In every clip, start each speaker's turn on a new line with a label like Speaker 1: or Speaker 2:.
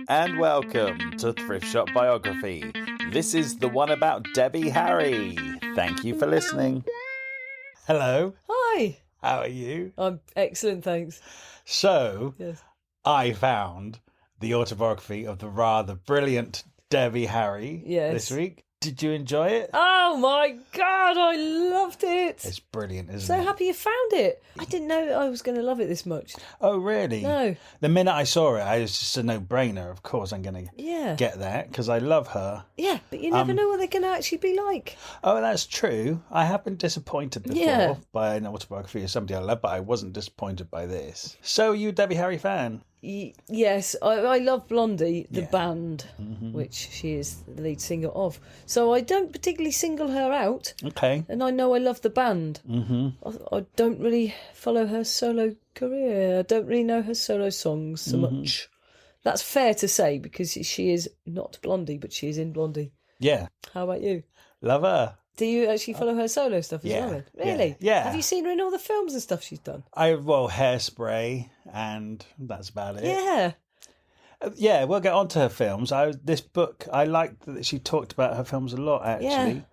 Speaker 1: And welcome to Thrift Shop Biography. This is the one about Debbie Harry. Thank you for listening. Hello.
Speaker 2: Hi.
Speaker 1: How are you?
Speaker 2: I'm excellent, thanks.
Speaker 1: So,
Speaker 2: Yes.
Speaker 1: I found the autobiography of the rather brilliant Debbie Harry this week. Did you enjoy it?
Speaker 2: Oh my God, I loved it.
Speaker 1: It's brilliant, isn't
Speaker 2: So
Speaker 1: it?
Speaker 2: happy you found it. I didn't know I was going to love it this much.
Speaker 1: Oh, really?
Speaker 2: No.
Speaker 1: The minute I saw it, I was just a no-brainer. Of course, I'm going to get that because I love her.
Speaker 2: Yeah, but you never know what they're going to actually be like.
Speaker 1: Oh, that's true. I have been disappointed before by an autobiography of somebody I love, but I wasn't disappointed by this. So, are you a Debbie Harry fan?
Speaker 2: Yes, I love Blondie, the band, which she is the lead singer of. So I don't particularly single her out.
Speaker 1: Okay.
Speaker 2: And I know I love the band. I don't really follow her solo career. I don't really know her solo songs so much. That's fair to say because she is not Blondie, but she is in Blondie.
Speaker 1: Yeah.
Speaker 2: How about you?
Speaker 1: Love her.
Speaker 2: Do you actually follow her solo stuff as well? Then? Really?
Speaker 1: Yeah.
Speaker 2: Have you seen her in all the films and stuff she's done?
Speaker 1: Hairspray, and that's about it.
Speaker 2: Yeah.
Speaker 1: Yeah, we'll get on to her films. This book, I liked that she talked about her films a lot, actually.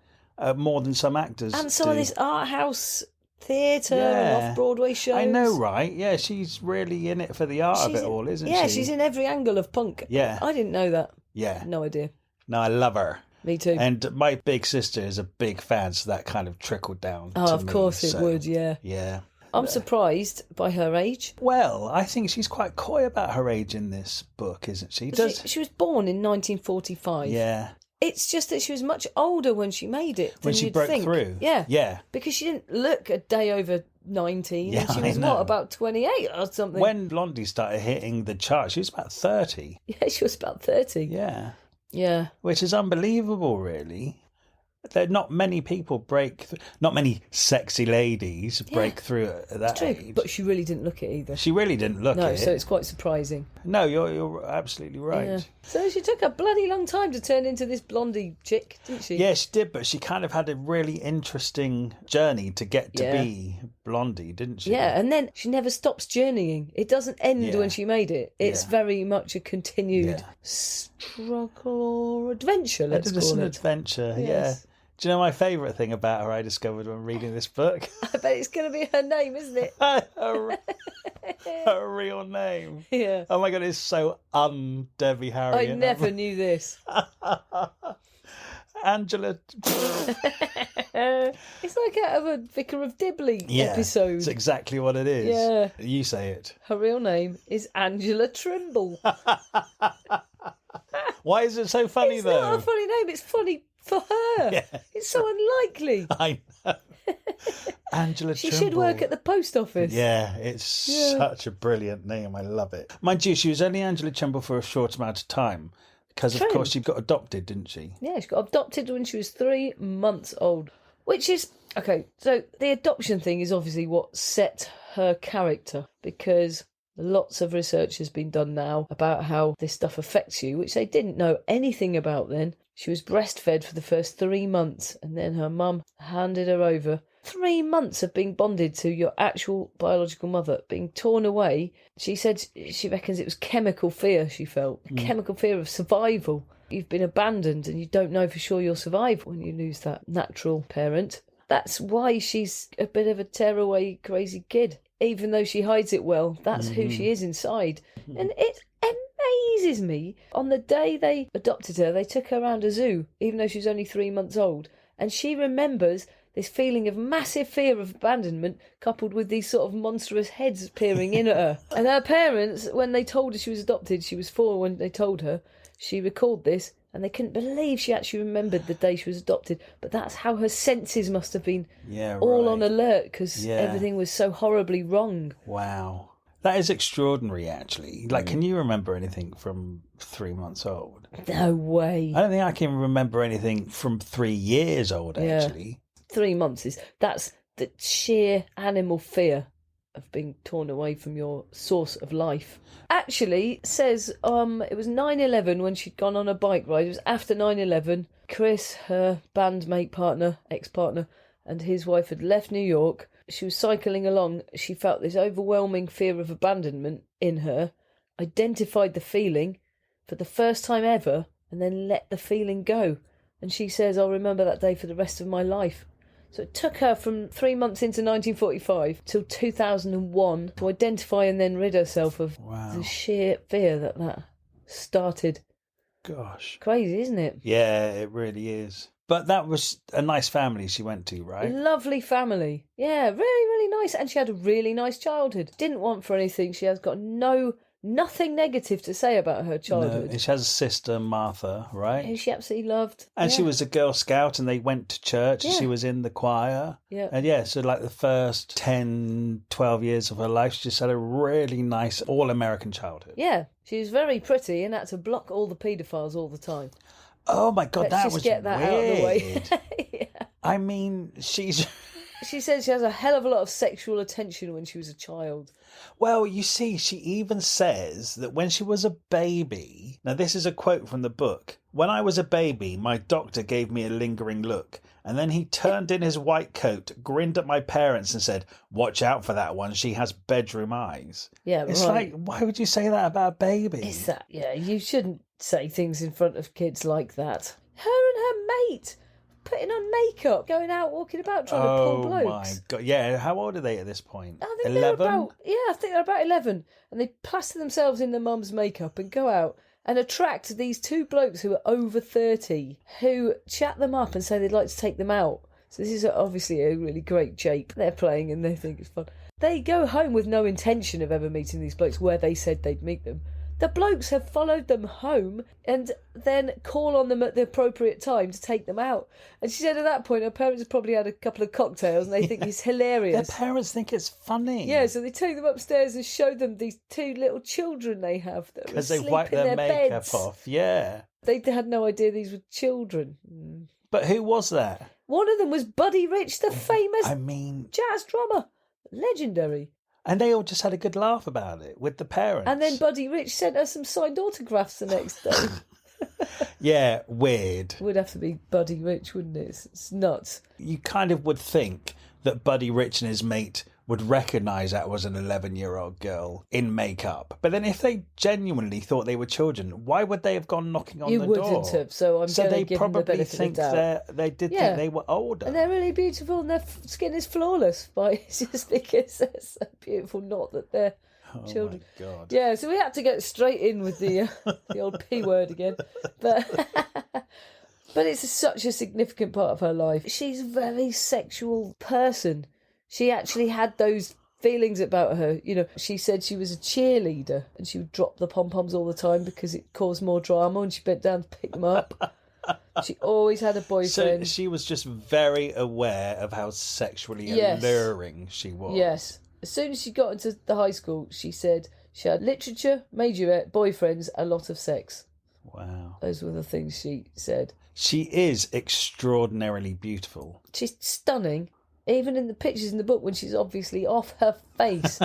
Speaker 1: More than some actors
Speaker 2: And some
Speaker 1: do.
Speaker 2: of this art house theatre and off-Broadway shows.
Speaker 1: I know, right? Yeah, she's really in it for the art of it all, isn't she?
Speaker 2: Yeah, she's in every angle of punk.
Speaker 1: Yeah.
Speaker 2: I didn't know that.
Speaker 1: Yeah.
Speaker 2: No idea.
Speaker 1: No, I love her.
Speaker 2: Me too.
Speaker 1: And my big sister is a big fan, so that kind of trickled down to me.
Speaker 2: Oh, of course it would, yeah.
Speaker 1: Yeah.
Speaker 2: I'm surprised by her age.
Speaker 1: Well, I think she's quite coy about her age in this book, isn't she?
Speaker 2: She was born in 1945.
Speaker 1: Yeah.
Speaker 2: It's just that she was much older when she made it than
Speaker 1: When she
Speaker 2: you'd
Speaker 1: broke
Speaker 2: think.
Speaker 1: through.
Speaker 2: Yeah.
Speaker 1: Yeah.
Speaker 2: Because she didn't look a day over 19.
Speaker 1: Yeah,
Speaker 2: And she was,
Speaker 1: I know.
Speaker 2: about 28 or something?
Speaker 1: When Blondie started hitting the charts, she was about 30.
Speaker 2: Yeah, she was about 30.
Speaker 1: Yeah.
Speaker 2: Yeah.
Speaker 1: Which is unbelievable, really. There are not many people not many sexy ladies break through at that age.
Speaker 2: But she really didn't look it either.
Speaker 1: She really didn't look
Speaker 2: No,
Speaker 1: it.
Speaker 2: so it's quite surprising.
Speaker 1: No, you're absolutely right.
Speaker 2: Yeah. So she took a bloody long time to turn into this Blondie chick, didn't she?
Speaker 1: Yeah, she did, but she kind of had a really interesting journey to get to be Blondie, didn't she?
Speaker 2: Yeah, and then she never stops journeying. It doesn't end when she made it. It's very much a continued struggle or adventure, let's call it.
Speaker 1: It's an adventure,
Speaker 2: Yes.
Speaker 1: yeah. Do you know my favourite thing about her I discovered when reading this book?
Speaker 2: I bet it's going to be her name, isn't it?
Speaker 1: her real name.
Speaker 2: Yeah.
Speaker 1: Oh my God, it's so un-Debbie Harry.
Speaker 2: I never knew this.
Speaker 1: Angela.
Speaker 2: It's like out of a Vicar of Dibley episode.
Speaker 1: It's exactly what it is.
Speaker 2: Yeah.
Speaker 1: You say it.
Speaker 2: Her real name is Angela Trimble.
Speaker 1: Why is it so funny,
Speaker 2: It's
Speaker 1: though?
Speaker 2: not a funny name, it's funny for her.
Speaker 1: Yeah.
Speaker 2: It's so unlikely.
Speaker 1: I know. Angela
Speaker 2: She
Speaker 1: Trimble.
Speaker 2: should work at the post office.
Speaker 1: Yeah, it's such a brilliant name. I love it. Mind you, she was only Angela Trimble for a short amount of time because, of course, she got adopted, didn't she?
Speaker 2: Yeah, she got adopted when she was 3 months old, which is... Okay, so the adoption thing is obviously what set her character, because lots of research has been done now about how this stuff affects you, which they didn't know anything about then. She was breastfed for the first 3 months, and then her mum handed her over. 3 months of being bonded to your actual biological mother, being torn away. She said she reckons it was chemical fear she felt, chemical fear of survival. You've been abandoned and you don't know for sure you'll survive when you lose that natural parent. That's why she's a bit of a tearaway crazy kid. Even though she hides it well, that's who she is inside. And it amazes me. On the day they adopted her, they took her around a zoo, even though she was only 3 months old. And she remembers this feeling of massive fear of abandonment coupled with these sort of monstrous heads peering in at her. And her parents, when they told her she was adopted, she was 4 when they told her, she recalled this, and they couldn't believe she actually remembered the day she was adopted. But that's how her senses must have been all on alert, because everything was so horribly wrong.
Speaker 1: Wow. That is extraordinary, actually. Like, can you remember anything from 3 months old?
Speaker 2: No way.
Speaker 1: I don't think I can remember anything from 3 years old, actually.
Speaker 2: 3 months that's the sheer animal fear of being torn away from your source of life. Actually, says it was 9/11 when she'd gone on a bike ride. It was after 9/11. Chris, her bandmate partner, ex-partner, and his wife had left New York. She was cycling along. She felt this overwhelming fear of abandonment in her, identified the feeling, for the first time ever and then let the feeling go. And she says, I'll remember that day for the rest of my life. So it took her from 3 months into 1945 till 2001 to identify and then rid herself of the sheer fear that started.
Speaker 1: Gosh.
Speaker 2: Crazy, isn't it?
Speaker 1: Yeah, it really is. But that was a nice family she went to, right?
Speaker 2: Lovely family. Yeah, really, really nice. And she had a really nice childhood. Didn't want for anything. She has got nothing negative to say about her childhood.
Speaker 1: No, she has a sister, Martha, right?
Speaker 2: Who she absolutely loved.
Speaker 1: And she was a Girl Scout and they went to church.
Speaker 2: Yeah.
Speaker 1: She was in the choir.
Speaker 2: Yeah.
Speaker 1: And so like the first 10, 12 years of her life, she just had a really nice all-American childhood.
Speaker 2: Yeah, she was very pretty and had to block all the paedophiles all the time.
Speaker 1: Oh my God,
Speaker 2: Let's just get that out of the way. Yeah.
Speaker 1: I mean, she
Speaker 2: says she has a hell of a lot of sexual attention when she was a child.
Speaker 1: Well, you see, she even says that when she was a baby, now this is a quote from the book, when I was a baby, my doctor gave me a lingering look, and then he turned in his white coat, grinned at my parents and said, watch out for that one, she has bedroom eyes.
Speaker 2: Yeah,
Speaker 1: It's
Speaker 2: right.
Speaker 1: like, why would you say that about a baby?
Speaker 2: It's that, yeah, you shouldn't say things in front of kids like that. Her and her mate putting on makeup, going out, walking about, trying to pull blokes.
Speaker 1: Oh my God. Yeah, how old are they at this point?
Speaker 2: I think
Speaker 1: 11?
Speaker 2: I think they're about 11. And they plaster themselves in their mum's makeup and go out and attract these two blokes who are over 30 who chat them up and say they'd like to take them out. So this is obviously a really great jape. They're playing and they think it's fun. They go home with no intention of ever meeting these blokes where they said they'd meet them. The blokes have followed them home and then call on them at the appropriate time to take them out. And she said at that point her parents have probably had a couple of cocktails and they think it's hilarious.
Speaker 1: Their parents think it's funny.
Speaker 2: Yeah, so they take them upstairs and show them these two little children they have that
Speaker 1: because
Speaker 2: were
Speaker 1: they wipe
Speaker 2: asleep in
Speaker 1: their makeup
Speaker 2: beds.
Speaker 1: off. Yeah.
Speaker 2: They had no idea these were children.
Speaker 1: But who was that?
Speaker 2: One of them was Buddy Rich, the famous jazz drummer. Legendary.
Speaker 1: And they all just had a good laugh about it with the parents.
Speaker 2: And then Buddy Rich sent her some signed autographs the next day.
Speaker 1: Yeah, weird.
Speaker 2: Would have to be Buddy Rich, wouldn't it? It's nuts.
Speaker 1: You kind of would think that Buddy Rich and his mate would recognise that was an 11-year-old girl in makeup. But then if they genuinely thought they were children, why would they have gone knocking on the door?
Speaker 2: You wouldn't have, so I'm going to give them the benefit of the doubt.
Speaker 1: They did think they were older.
Speaker 2: And they're really beautiful and their skin is flawless just because there's a beautiful knot that they're children.
Speaker 1: Oh my God.
Speaker 2: Yeah, so we had to get straight in with the old P word again. But it's such a significant part of her life. She's a very sexual person. She actually had those feelings about her. She said she was a cheerleader and she would drop the pom-poms all the time because it caused more drama and she bent down to pick them up. She always had a boyfriend.
Speaker 1: So she was just very aware of how sexually alluring she was.
Speaker 2: Yes. As soon as she got into the high school, she said she had literature, majorette, boyfriends, a lot of sex.
Speaker 1: Wow.
Speaker 2: Those were the things she said.
Speaker 1: She is extraordinarily beautiful.
Speaker 2: She's stunning. Even in the pictures in the book when she's obviously off her face.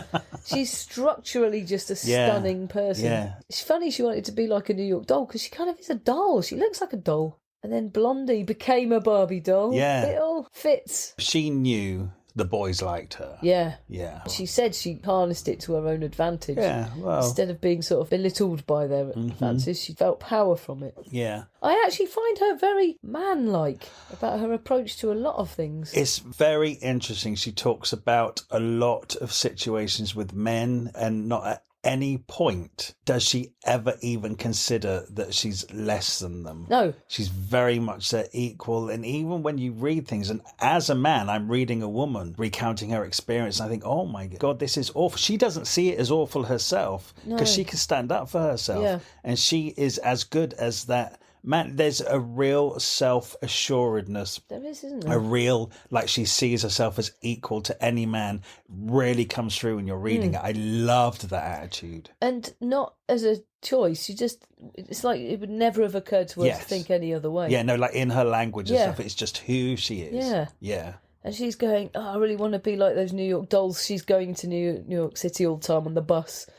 Speaker 2: She's structurally just a stunning person.
Speaker 1: Yeah.
Speaker 2: It's funny she wanted to be like a New York doll because she kind of is a doll. She looks like a doll. And then Blondie became a Barbie doll.
Speaker 1: Yeah.
Speaker 2: It all fits.
Speaker 1: She knew the boys liked her.
Speaker 2: Yeah.
Speaker 1: Yeah.
Speaker 2: She said she harnessed it to her own advantage.
Speaker 1: Yeah, well.
Speaker 2: Instead of being sort of belittled by their advances, she felt power from it.
Speaker 1: Yeah.
Speaker 2: I actually find her very man-like about her approach to a lot of things.
Speaker 1: It's very interesting. She talks about a lot of situations with men and not at any point does she ever even consider that she's less than them.
Speaker 2: No.
Speaker 1: She's very much their equal. And even when you read things, and as a man, I'm reading a woman recounting her experience, and I think, oh my God, this is awful. She doesn't see it as awful herself because she can stand up for herself.
Speaker 2: Yeah.
Speaker 1: And she is as good as that. Man, there's a real self-assuredness.
Speaker 2: There is, isn't there?
Speaker 1: A real, like she sees herself as equal to any man, really comes through when you're reading it. I loved that attitude.
Speaker 2: And not as a choice. It's like it would never have occurred to her to think any other way.
Speaker 1: Yeah, no, like in her language and stuff, it's just who she is.
Speaker 2: Yeah.
Speaker 1: Yeah.
Speaker 2: And she's going, I really want to be like those New York dolls. She's going to New York City all the time on the bus,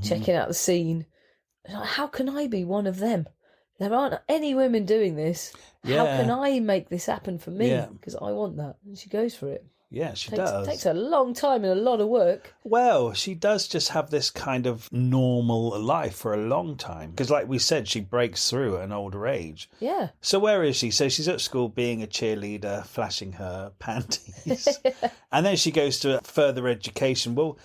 Speaker 2: checking out the scene. Like, how can I be one of them? There aren't any women doing this.
Speaker 1: Yeah.
Speaker 2: How can I make this happen for me?
Speaker 1: Yeah.
Speaker 2: Because I want that. And she goes for it.
Speaker 1: Yeah, she does.
Speaker 2: Takes a long time and a lot of work.
Speaker 1: Well, she does just have this kind of normal life for a long time. Because like we said, she breaks through at an older age.
Speaker 2: Yeah.
Speaker 1: So where is she? So she's at school being a cheerleader, flashing her panties. And then she goes to further education. Well,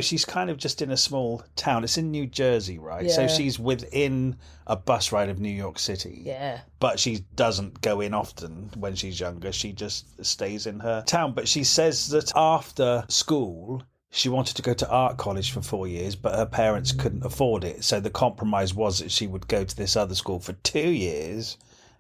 Speaker 1: she's kind of just in a small town. It's in New Jersey, right?
Speaker 2: Yeah.
Speaker 1: So she's within a bus ride of New York City.
Speaker 2: Yeah.
Speaker 1: But she doesn't go in often when she's younger. She just stays in her town. But she says that after school, she wanted to go to art college for 4 years, but her parents couldn't afford it. So the compromise was that she would go to this other school for 2 years.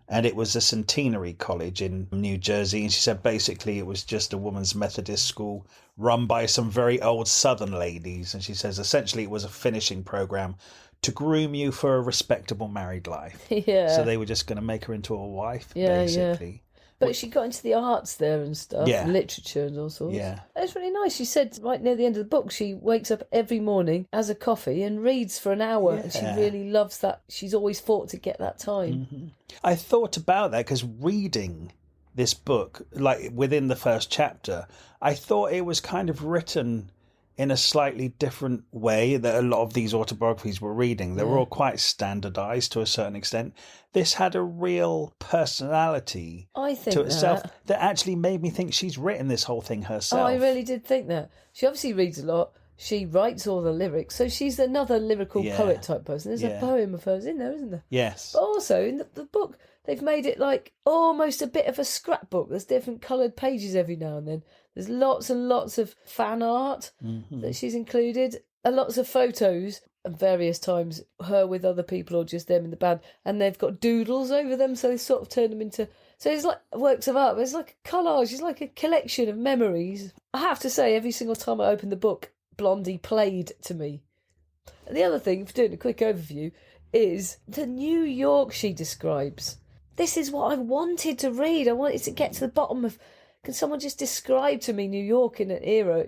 Speaker 1: And it was a centenary college in New Jersey. And she said basically it was just a woman's Methodist school run by some very old Southern ladies. And she says essentially it was a finishing program to groom you for a respectable married life.
Speaker 2: Yeah.
Speaker 1: So they were just going to make her into a wife, basically.
Speaker 2: Yeah. But she got into the arts there and stuff,
Speaker 1: Yeah.
Speaker 2: literature and all sorts.
Speaker 1: Yeah.
Speaker 2: It's really nice. She said right near the end of the book, she wakes up every morning, has a coffee and reads for an hour.
Speaker 1: Yeah.
Speaker 2: And she really loves that. She's always fought to get that time.
Speaker 1: Mm-hmm. I thought about that because reading this book, like within the first chapter, I thought it was kind of written in a slightly different way that a lot of these autobiographies were reading. They were all quite standardized to a certain extent. This had a real personality to itself that actually made me think she's written this whole thing herself.
Speaker 2: Oh, I really did think that. She obviously reads a lot. She writes all the lyrics. So she's another lyrical poet type person. There's a poem of hers in there, isn't there?
Speaker 1: Yes.
Speaker 2: But also in the book, they've made it like almost a bit of a scrapbook. There's different coloured pages every now and then. There's lots and lots of fan art that she's included, and lots of photos, and various times her with other people or just them in the band. And they've got doodles over them, so they sort of turn them into... So it's like works of art, but it's like a collage. It's like a collection of memories. I have to say, every single time I open the book, Blondie played to me. And the other thing, for doing a quick overview, is the New York she describes. This is what I wanted to read. I wanted to get to the bottom of... Can someone just describe to me New York in an era,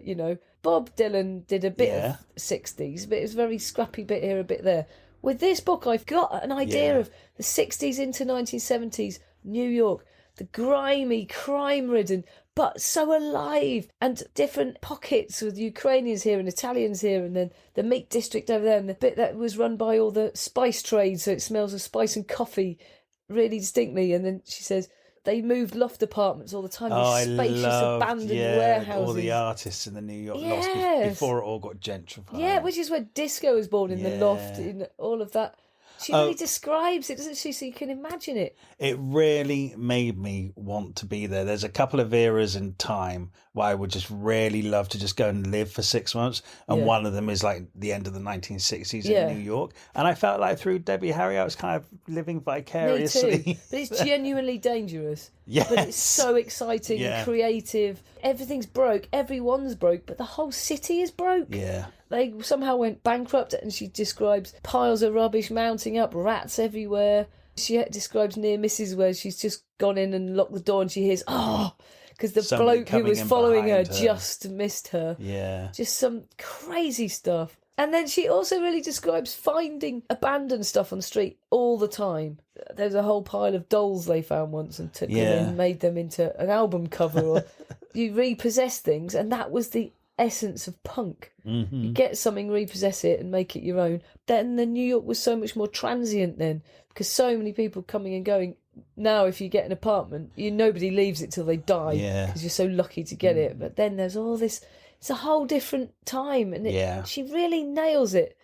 Speaker 2: Bob Dylan did a bit of 60s, but it was a very scrappy bit here, a bit there. With this book, I've got an idea of the 60s into 1970s New York, the grimy, crime-ridden, but so alive, and different pockets with Ukrainians here and Italians here, and then the meat district over there, and the bit that was run by all the spice trade, so it smells of spice and coffee really distinctly. And then she says... They moved loft apartments all the time. These spacious, abandoned warehouses.
Speaker 1: All the artists in the New York lofts before it all got gentrified.
Speaker 2: Yeah, which is where disco was born, in the loft, in all of that. She really describes it, doesn't she? So you can imagine it.
Speaker 1: It really made me want to be there. There's a couple of eras in time where I would just really love to just go and live for 6 months. And one of them is like the end of the 1960s in New York. And I felt like through Debbie Harry, I was kind of living vicariously.
Speaker 2: Me too. But it's genuinely dangerous.
Speaker 1: Yes.
Speaker 2: But it's so exciting and creative. Everything's broke. Everyone's broke. But the whole city is broke.
Speaker 1: Yeah.
Speaker 2: They somehow went bankrupt, and she describes piles of rubbish mounting up, rats everywhere. She describes near misses where she's just gone in and locked the door and she hears, because the
Speaker 1: Somebody
Speaker 2: bloke who was
Speaker 1: coming
Speaker 2: following her
Speaker 1: behind her.
Speaker 2: just missed her.
Speaker 1: Yeah.
Speaker 2: Just some crazy stuff. And then she also really describes finding abandoned stuff on the street all the time. There's a whole pile of dolls they found once and took them and made them into an album cover. Or you repossess things, and that was the essence of punk. You get something, repossess it and make it your own. Then the New York was so much more transient then, because so many people coming and going. Now if you get an apartment, nobody leaves it till they die, because you're so lucky to get it. But then there's all this, it's a whole different time, and she really nails it.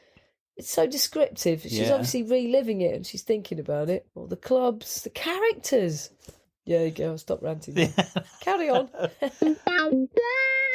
Speaker 2: It's so descriptive. She's obviously reliving it, and she's thinking about it. All the clubs, the characters. Yeah, you go. I'll stop ranting now. Carry on.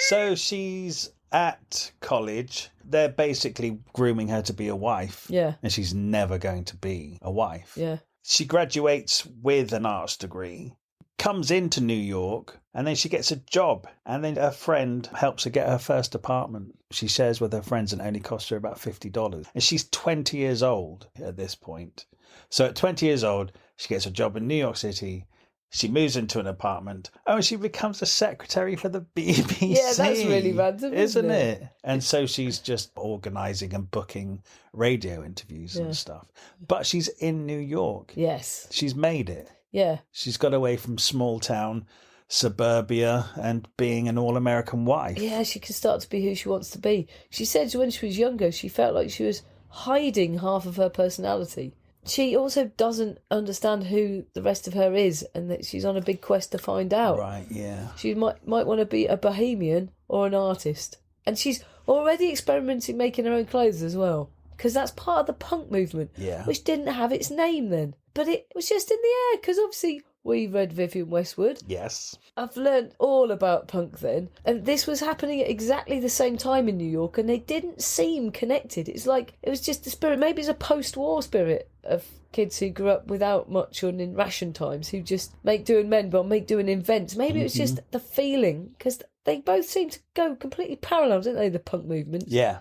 Speaker 1: So she's at college. They're basically grooming her to be a wife.
Speaker 2: Yeah.
Speaker 1: And she's never going to be a wife.
Speaker 2: Yeah.
Speaker 1: She graduates with an arts degree, comes into New York, and then she gets a job. And then her friend helps her get her first apartment. She shares with her friends and it only costs her about $50. And she's 20 years old at this point. So at 20 years old, she gets a job in New York City. She moves into an apartment. Oh, and she becomes a secretary for the BBC.
Speaker 2: Yeah, that's really random,
Speaker 1: isn't it? And so she's just organising and booking radio interviews and stuff. But she's in New York.
Speaker 2: Yes.
Speaker 1: She's made it.
Speaker 2: Yeah.
Speaker 1: She's got away from small town suburbia and being an all-American wife.
Speaker 2: Yeah, she can start to be who she wants to be. She said when she was younger, she felt like she was hiding half of her personality. She also doesn't understand who the rest of her is, and that she's on a big quest to find out.
Speaker 1: Right, yeah.
Speaker 2: She might want to be a bohemian or an artist. And she's already experimenting making her own clothes as well. Because that's part of the punk movement,
Speaker 1: Yeah.
Speaker 2: which didn't have its name then. But it was just in the air, because obviously we read Vivienne Westwood.
Speaker 1: Yes.
Speaker 2: I've learned all about punk then. And this was happening at exactly the same time in New York, and they didn't seem connected. It's like, it was just the spirit. Maybe it's a post-war spirit of kids who grew up without much or in ration times, who just make do in men, but make do in invents. Maybe it was just the feeling, because they both seem to go completely parallel, don't they, the punk movement?
Speaker 1: Yeah.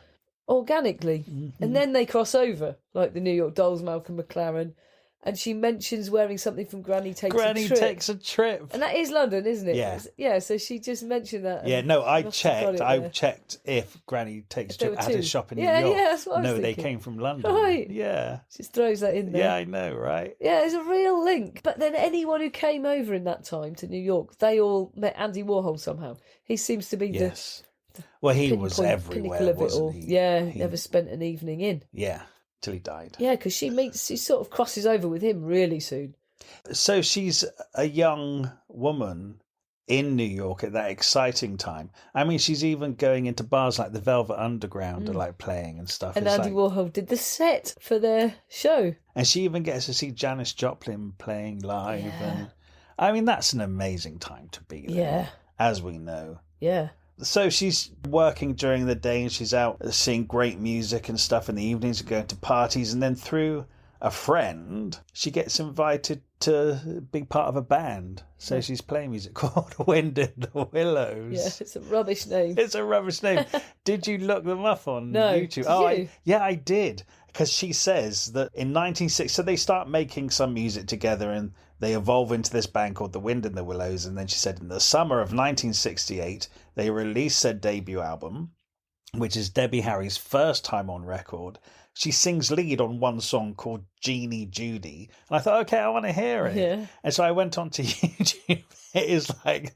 Speaker 2: Organically. And then they cross over, like the New York Dolls, Malcolm McLaren. And she mentions wearing something from Granny Takes a Trip.
Speaker 1: Granny Takes a Trip.
Speaker 2: And that is London, isn't it?
Speaker 1: Yeah.
Speaker 2: Yeah, so she just mentioned that.
Speaker 1: Yeah, no, I
Speaker 2: must have got
Speaker 1: checked.
Speaker 2: it
Speaker 1: I
Speaker 2: there.
Speaker 1: checked if Granny Takes a
Speaker 2: there
Speaker 1: Trip
Speaker 2: were
Speaker 1: had a
Speaker 2: two.
Speaker 1: shop in
Speaker 2: Yeah,
Speaker 1: New York.
Speaker 2: yeah, that's what I was
Speaker 1: No, they
Speaker 2: thinking.
Speaker 1: came from London.
Speaker 2: Right.
Speaker 1: Yeah.
Speaker 2: Just throws that in there.
Speaker 1: Yeah, I know, right?
Speaker 2: Yeah, there's a real link. But then anyone who came over in that time to New York, they all met Andy Warhol somehow. He seems to be
Speaker 1: Yes. Well, he was
Speaker 2: pinnacle
Speaker 1: everywhere,
Speaker 2: of it all.
Speaker 1: wasn't he?
Speaker 2: Yeah,
Speaker 1: He-
Speaker 2: never spent an evening in.
Speaker 1: Yeah, till he died.
Speaker 2: Yeah, because she sort of crosses over with him really soon.
Speaker 1: So she's a young woman in New York at that exciting time. I mean, she's even going into bars like the Velvet Underground are like playing and stuff.
Speaker 2: And
Speaker 1: It's
Speaker 2: Andy
Speaker 1: like-
Speaker 2: Warhol did the set for their show.
Speaker 1: and she even gets to see Janis Joplin playing live.
Speaker 2: Yeah.
Speaker 1: And I mean, that's an amazing time to be there,
Speaker 2: Yeah,
Speaker 1: as we know.
Speaker 2: yeah.
Speaker 1: So she's working during the day and she's out seeing great music and stuff in the evenings and going to parties. And then through a friend, she gets invited to be part of a band. So she's playing music called Wind in the Willows.
Speaker 2: Yeah, it's a rubbish name.
Speaker 1: It's a rubbish name. Did you look them up on
Speaker 2: No.
Speaker 1: YouTube?
Speaker 2: Did you?
Speaker 1: Yeah, I did. Because she says that in 1960, so they start making some music together and they evolve into this band called The Wind in the Willows. And then she said in the summer of 1968, they released their debut album, which is Debbie Harry's first time on record. She sings lead on one song called Jeannie Judy. And I thought, okay, I want to hear it.
Speaker 2: Yeah.
Speaker 1: And so I went on to YouTube. It is like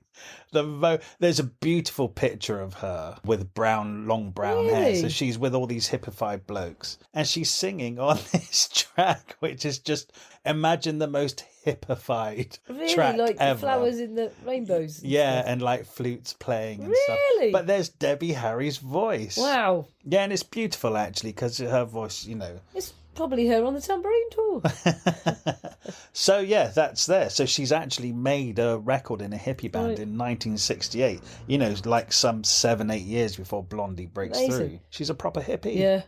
Speaker 1: there's a beautiful picture of her with long brown hair.
Speaker 2: Really?
Speaker 1: So she's with all these hippified blokes. And she's singing on this track, which is just, imagine the most hippified
Speaker 2: Really,
Speaker 1: track
Speaker 2: like
Speaker 1: ever.
Speaker 2: the flowers in the rainbows. and
Speaker 1: Yeah,
Speaker 2: stuff.
Speaker 1: and like flutes playing and
Speaker 2: Really?
Speaker 1: stuff. But there's Debbie Harry's voice.
Speaker 2: Wow.
Speaker 1: Yeah, and it's beautiful actually because her voice, you know.
Speaker 2: It's probably her on the tambourine tour.
Speaker 1: So yeah, that's there. So she's actually made a record in a hippie band
Speaker 2: Right.
Speaker 1: in 1968. You know, like some 7-8 years before Blondie breaks
Speaker 2: Amazing.
Speaker 1: through. She's a proper hippie.
Speaker 2: Yeah.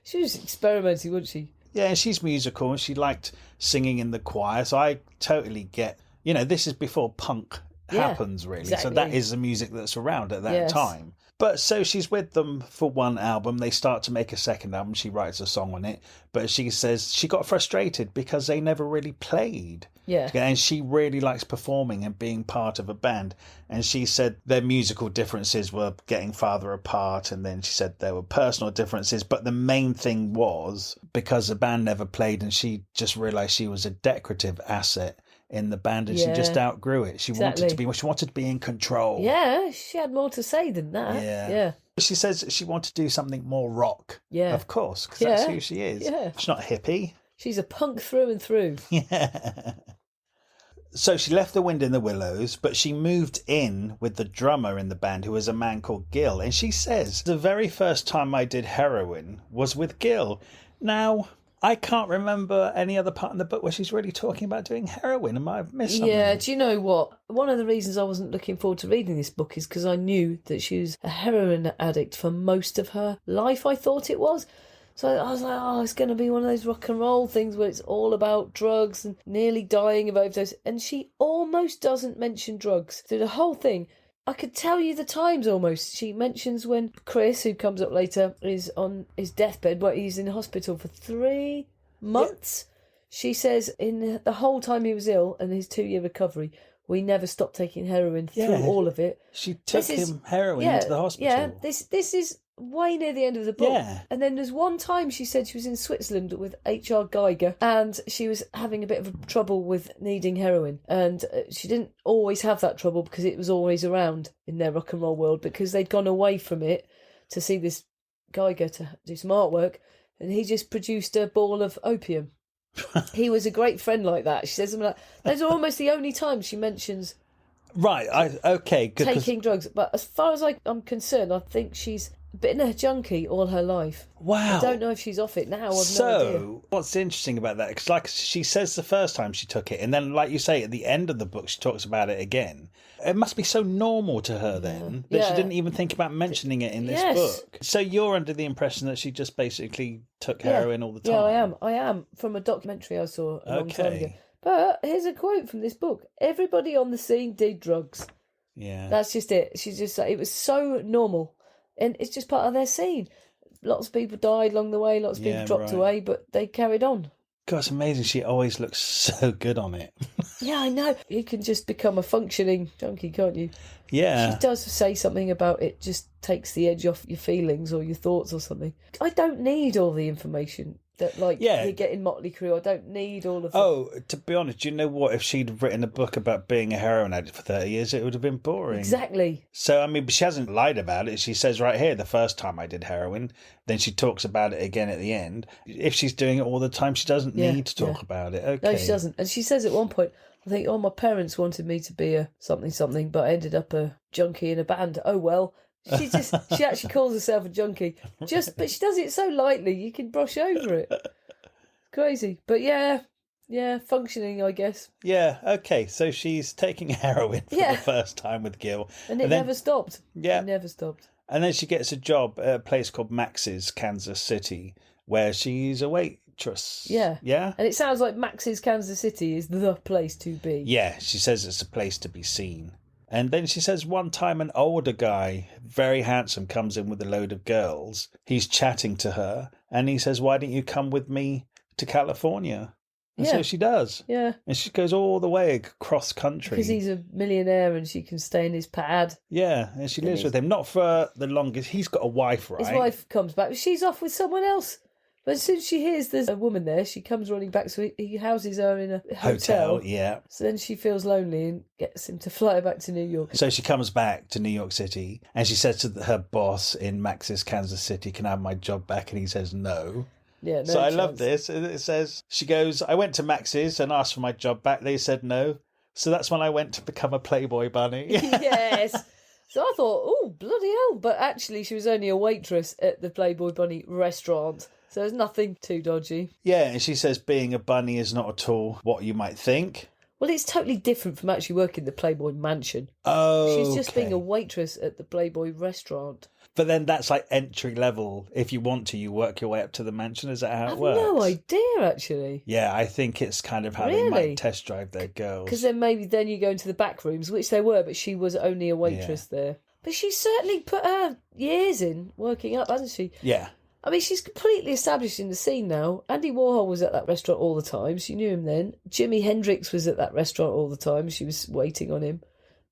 Speaker 2: She was experimenting, wasn't she?
Speaker 1: Yeah, and she's musical and she liked singing in the choir. So I totally get, you know, this is before punk
Speaker 2: Yeah,
Speaker 1: happens really. So
Speaker 2: exactly.
Speaker 1: that is the music that's around at that
Speaker 2: Yes.
Speaker 1: time. But so she's with them for one album. They start to make a second album. She writes a song on it. But she says she got frustrated because they never really played.
Speaker 2: Yeah.
Speaker 1: And she really likes performing and being part of a band. And she said their musical differences were getting farther apart. And then she said there were personal differences. But the main thing was because the band never played and she just realised she was a decorative asset in the band and she
Speaker 2: Yeah.
Speaker 1: just outgrew it. She wanted
Speaker 2: Exactly.
Speaker 1: to be in control.
Speaker 2: Yeah, she had more to say than that.
Speaker 1: Yeah.
Speaker 2: Yeah.
Speaker 1: She says she wanted to do something more rock.
Speaker 2: Yeah.
Speaker 1: Of course, because that's
Speaker 2: Yeah.
Speaker 1: who she is.
Speaker 2: Yeah.
Speaker 1: She's not hippie.
Speaker 2: She's a punk through and through.
Speaker 1: Yeah. So she left the Wind in the Willows, but she moved in with the drummer in the band, who was a man called Gil. And she says, the very first time I did heroin was with Gil. Now, I can't remember any other part in the book where she's really talking about doing heroin. I might have missed something.
Speaker 2: Yeah, do you know what? One of the reasons I wasn't looking forward to reading this book is because I knew that she was a heroin addict for most of her life, I thought it was. So I was like, oh, it's going to be one of those rock and roll things where it's all about drugs and nearly dying of overdose. And she almost doesn't mention drugs through the whole thing. I could tell you the times almost. She mentions when Chris, who comes up later, is on his deathbed, but he's in hospital for 3 months. She says in the whole time he was ill and his 2-year recovery, we never stopped taking heroin through
Speaker 1: Yeah.
Speaker 2: all of it.
Speaker 1: She took
Speaker 2: This is-
Speaker 1: him heroin into the hospital.
Speaker 2: Yeah, this is way near the end of the book.
Speaker 1: Yeah.
Speaker 2: And then there's one time she said she was in Switzerland with H.R. Geiger and she was having a bit of trouble with needing heroin. And she didn't always have that trouble because it was always around in their rock and roll world, because they'd gone away from it to see this Geiger to do some artwork, and he just produced a ball of opium. He was a great friend like that. She says something like, those are almost the only times she mentions
Speaker 1: Right, okay, good.
Speaker 2: taking drugs. But as far as I'm concerned, I think she's been a junkie all her life.
Speaker 1: Wow.
Speaker 2: I don't know if she's off it now. I've no idea.
Speaker 1: So, what's interesting about that, because like she says the first time she took it, and then like you say, at the end of the book, she talks about it again. It must be so normal to her then that she didn't even think about mentioning it in this book. So you're under the impression that she just basically took heroin all the time?
Speaker 2: Yeah, I am. From a documentary I saw a long time ago. But here's a quote from this book. Everybody on the scene did drugs.
Speaker 1: Yeah.
Speaker 2: That's just it. She's just like, it was so normal. And it's just part of their scene. Lots of people died along the way, lots of people dropped away, but they carried on.
Speaker 1: God, it's amazing. She always looks so good on it.
Speaker 2: Yeah, I know. You can just become a functioning junkie, can't you?
Speaker 1: Yeah.
Speaker 2: She does say something about it just takes the edge off your feelings or your thoughts or something. I don't need all the information that, you get in Motley Crue. I don't need all of it.
Speaker 1: Oh, to be honest, do you know what? If she'd written a book about being a heroin addict for 30 years, it would have been boring.
Speaker 2: Exactly.
Speaker 1: So, I mean, she hasn't lied about it. She says right here, the first time I did heroin, then she talks about it again at the end. If she's doing it all the time, she doesn't need to talk about it. Okay.
Speaker 2: No, she doesn't. And she says at one point, I think, my parents wanted me to be a something, but I ended up a junkie in a band. Oh, well. She actually calls herself a junkie. But she does it so lightly, you can brush over it. Crazy. But yeah, functioning, I guess.
Speaker 1: Yeah, okay. So she's taking heroin for the first time with Gil.
Speaker 2: And it never stopped.
Speaker 1: Yeah.
Speaker 2: It never stopped.
Speaker 1: And then she gets a job at a place called Max's, Kansas City, where she's a waitress.
Speaker 2: Yeah.
Speaker 1: Yeah?
Speaker 2: And it sounds like Max's Kansas City is the place to be.
Speaker 1: Yeah, she says it's a place to be seen. And then she says one time an older guy, very handsome, comes in with a load of girls. He's chatting to her and he says, why don't you come with me to California? And so she does.
Speaker 2: Yeah.
Speaker 1: And she goes all the way across country.
Speaker 2: Because he's a millionaire and she can stay in his pad.
Speaker 1: Yeah, and she lives with him. Not for the longest. He's got a wife, right?
Speaker 2: His wife comes back. She's off with someone else. But as soon as she hears there's a woman there, she comes running back. So he houses her in a hotel.
Speaker 1: Yeah.
Speaker 2: So then she feels lonely and gets him to fly her back to New York.
Speaker 1: So she comes back to New York City and she says to her boss in Max's Kansas City, can I have my job back? And he says no.
Speaker 2: Yeah, no
Speaker 1: so I
Speaker 2: chance.
Speaker 1: love this. It says, she goes, I went to Max's and asked for my job back. They said no. So that's when I went to become a Playboy bunny.
Speaker 2: Yes. So I thought, oh, bloody hell. But actually, she was only a waitress at the Playboy Bunny restaurant. So there's nothing too dodgy.
Speaker 1: Yeah, and she says being a bunny is not at all what you might think.
Speaker 2: Well, it's totally different from actually working the Playboy mansion.
Speaker 1: Oh,
Speaker 2: she's just being a waitress at the Playboy restaurant.
Speaker 1: But then that's like entry level. If you want to, you work your way up to the mansion. Is that how it works?
Speaker 2: I have no idea, actually.
Speaker 1: Yeah, I think it's kind of how they might test drive their girls.
Speaker 2: Because then you go into the back rooms, which they were, but she was only a waitress there. But she's certainly put her years in working up, hasn't she?
Speaker 1: Yeah.
Speaker 2: I mean, she's completely established in the scene now. Andy Warhol was at that restaurant all the time. She knew him then. Jimi Hendrix was at that restaurant all the time. She was waiting on him.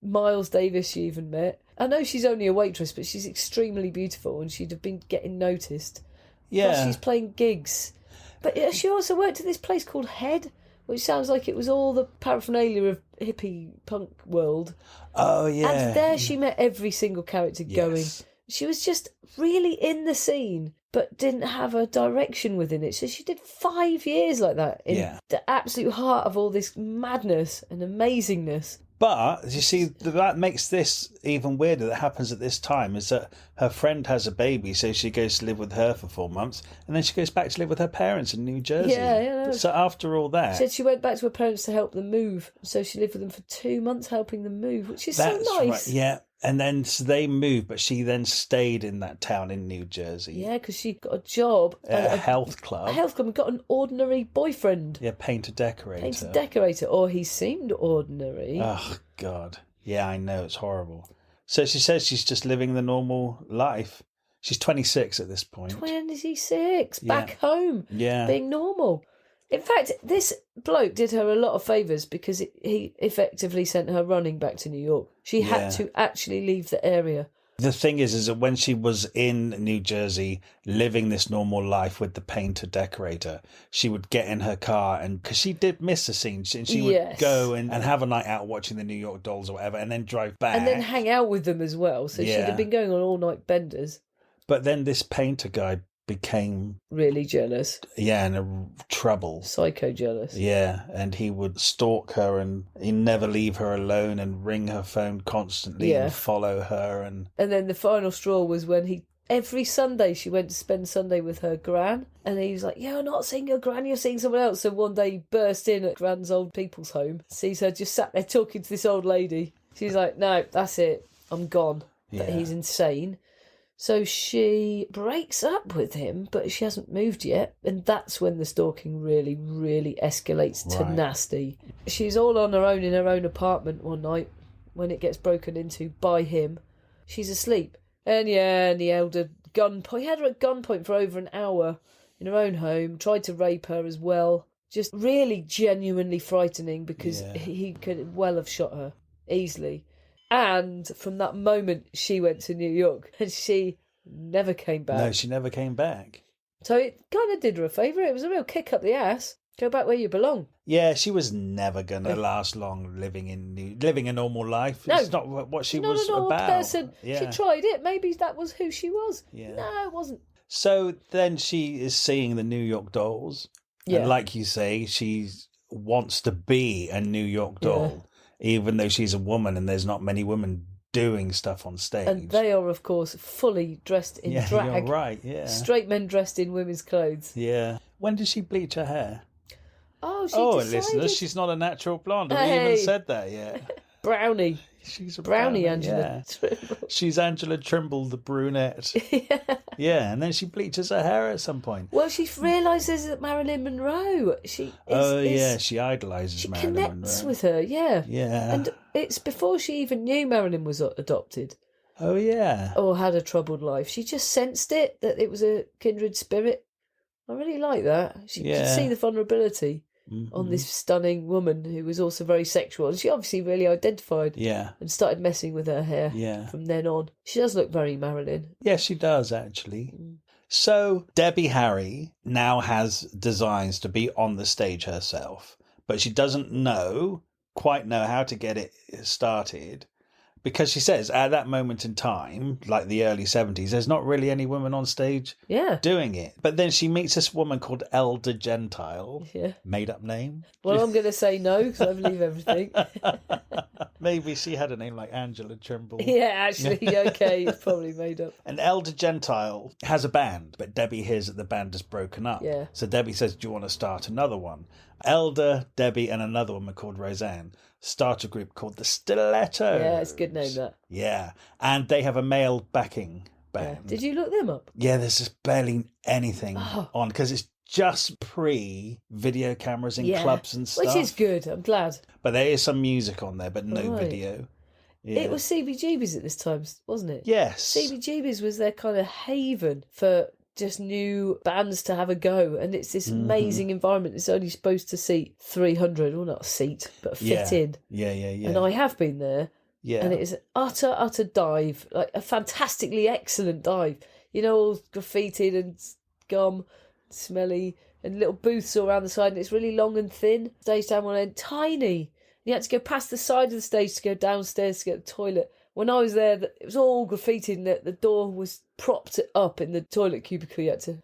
Speaker 2: Miles Davis she even met. I know she's only a waitress, but she's extremely beautiful and she'd have been getting noticed.
Speaker 1: Yeah.
Speaker 2: Plus she's playing gigs. But she also worked at this place called Head, which sounds like it was all the paraphernalia of hippie punk world.
Speaker 1: Oh, yeah.
Speaker 2: And there she met every single character going. She was just really in the scene, but didn't have a direction within it. So she did 5 years like that in the absolute heart of all this madness and amazingness.
Speaker 1: But, you see, that makes this even weirder that happens at this time, is that her friend has a baby, so she goes to live with her for 4 months, and then she goes back to live with her parents in New Jersey.
Speaker 2: Yeah.
Speaker 1: So after all that...
Speaker 2: She said she went back to her parents to help them move, so she lived with them for 2 months helping them move, which is so nice.
Speaker 1: Right, yeah. And then so they moved, but she then stayed in that town in New Jersey.
Speaker 2: Yeah, because she got a job
Speaker 1: at a health club.
Speaker 2: A health club and got an ordinary boyfriend.
Speaker 1: Yeah, painter-decorator.
Speaker 2: Painter-decorator, or he seemed ordinary.
Speaker 1: Oh, God. Yeah, I know, it's horrible. So she says she's just living the normal life. She's 26 at this point.
Speaker 2: 26, back home, being normal. In fact, this bloke did her a lot of favours because he effectively sent her running back to New York. She had to actually leave the area.
Speaker 1: The thing is that when she was in New Jersey living this normal life with the painter decorator, she would get in her car and because she did miss a scene, and she would
Speaker 2: Yes.
Speaker 1: go and have a night out watching the New York Dolls or whatever, and then drive back.
Speaker 2: And then hang out with them as well. So she'd have been going on all-night benders.
Speaker 1: But then this painter guy became
Speaker 2: really jealous.
Speaker 1: Yeah, and trouble.
Speaker 2: Psycho jealous.
Speaker 1: Yeah, and he would stalk her and he'd never leave her alone and ring her phone constantly and follow her. And
Speaker 2: then the final straw was when every Sunday she went to spend Sunday with her gran, and he was like, "You're not seeing your gran, you're seeing someone else." So one day he burst in at Gran's old people's home, sees her just sat there talking to this old lady. She's like, "No, that's it, I'm gone." But he's insane. So she breaks up with him, but she hasn't moved yet. And that's when the stalking really, really escalates to nasty. She's all on her own in her own apartment one night when it gets broken into by him. She's asleep. And he held a gunpoint. He had her at gunpoint for over an hour in her own home, tried to rape her as well. Just really genuinely frightening because he could well have shot her easily. And from that moment, she went to New York and she never came back.
Speaker 1: No, she never came back.
Speaker 2: So it kind of did her a favour. It was a real kick up the ass. Go back where you belong.
Speaker 1: Yeah, she was never going to last long living a normal life.
Speaker 2: No,
Speaker 1: it's not what she was
Speaker 2: not a normal
Speaker 1: about.
Speaker 2: Person.
Speaker 1: Yeah.
Speaker 2: She tried it. Maybe that was who she was.
Speaker 1: Yeah.
Speaker 2: No, it wasn't.
Speaker 1: So then she is seeing the New York Dolls.
Speaker 2: Yeah.
Speaker 1: And like you say, she wants to be a New York doll. Even though she's a woman and there's not many women doing stuff on stage.
Speaker 2: And they are, of course, fully dressed in drag.
Speaker 1: You're right, yeah.
Speaker 2: Straight men dressed in women's clothes.
Speaker 1: Yeah. When did she bleach her hair?
Speaker 2: Oh, she decided...
Speaker 1: listeners, she's not a natural blonde. Have we even said that yet?
Speaker 2: Brownie.
Speaker 1: She's a
Speaker 2: brownie Angela Trimble.
Speaker 1: She's Angela Trimble, the brunette. Yeah, and then she bleaches her hair at some point.
Speaker 2: Well, she realises that Marilyn Monroe. She
Speaker 1: idolises Marilyn Monroe. She
Speaker 2: connects with her, yeah.
Speaker 1: Yeah.
Speaker 2: And it's before she even knew Marilyn was adopted.
Speaker 1: Oh, yeah.
Speaker 2: Or had a troubled life. She just sensed it, that it was a kindred spirit. I really like that. She could see the vulnerability on this stunning woman who was also very sexual. And she obviously really identified and started messing with her hair from then on. She does look very Marilyn.
Speaker 1: Yeah, she does, actually. So Debbie Harry now has designs to be on the stage herself, but she doesn't quite know how to get it started. Because she says at that moment in time, like the early 70s, there's not really any women on stage doing it. But then she meets this woman called Elder Gentile. Yeah. Made up name.
Speaker 2: Well, I'm going to say no because I believe everything.
Speaker 1: Maybe she had a name like Angela Trimble.
Speaker 2: Yeah, actually, okay, it's probably made up.
Speaker 1: And Elder Gentile has a band, but Debbie hears that the band has broken up.
Speaker 2: Yeah.
Speaker 1: So Debbie says, "Do you want to start another one?" Elder, Debbie, and another woman called Roseanne start a group called the Stilettos.
Speaker 2: Yeah, it's a good name, that.
Speaker 1: Yeah. And they have a male backing band.
Speaker 2: Yeah. Did you look them up?
Speaker 1: Yeah, there's just barely anything on because it's just pre-video cameras in clubs and stuff.
Speaker 2: Which is good, I'm glad.
Speaker 1: But there is some music on there, but no video. Yeah.
Speaker 2: It was CBGB's at this time, wasn't it?
Speaker 1: Yes.
Speaker 2: CBGB's was their kind of haven for just new bands to have a go, and it's this amazing environment. It's only supposed to seat 300, well, not a seat, but fit in.
Speaker 1: Yeah.
Speaker 2: And I have been there, and it is an utter dive, like a fantastically excellent dive. You know, all graffitied and gum, smelly, and little booths all around the side, and it's really long and thin. Stage down one end, tiny. You had to go past the side of the stage to go downstairs to get the toilet. When I was there, it was all graffitied and the door was propped up in the toilet cubicle. You had to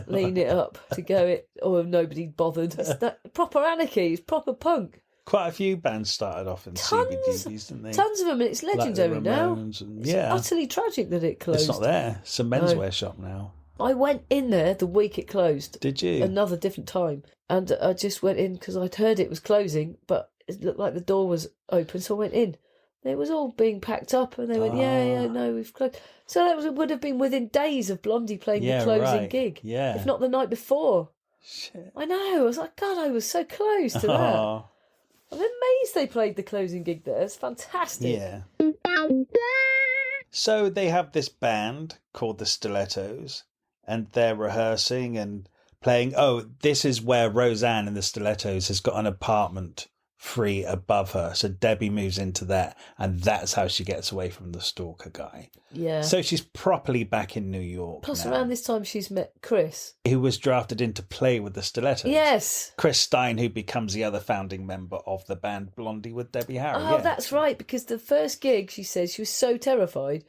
Speaker 2: lean it up to go it, or nobody bothered. It's proper anarchy. It's proper punk.
Speaker 1: Quite a few bands started off in CBGBs, didn't they?
Speaker 2: Tons of them, and it's legendary
Speaker 1: like the
Speaker 2: now.
Speaker 1: And,
Speaker 2: it's utterly tragic that it closed.
Speaker 1: It's not there. It's a menswear shop now.
Speaker 2: I went in there the week it closed.
Speaker 1: Did you?
Speaker 2: Another different time. And I just went in because I'd heard it was closing, but it looked like the door was open, so I went in. It was all being packed up, and they went, no, we've closed. So that would have been within days of Blondie playing the closing gig.
Speaker 1: Yeah.
Speaker 2: If not the night before.
Speaker 1: Shit.
Speaker 2: I know. I was like, God, I was so close to that. I'm amazed they played the closing gig there. It's fantastic.
Speaker 1: Yeah. So they have this band called the Stilettos, and they're rehearsing and playing. Oh, this is where Roseanne in the Stilettos has got an apartment free above her. So Debbie moves into that, and that's how she gets away from the stalker guy.
Speaker 2: Yeah.
Speaker 1: So she's properly back in New York.
Speaker 2: Plus,
Speaker 1: now,
Speaker 2: around this time, she's met Chris.
Speaker 1: who was drafted in to play with the Stilettos.
Speaker 2: Yes.
Speaker 1: Chris Stein, who becomes the other founding member of the band Blondie with Debbie Harry.
Speaker 2: Oh, that's right, because the first gig, she says, she was so terrified,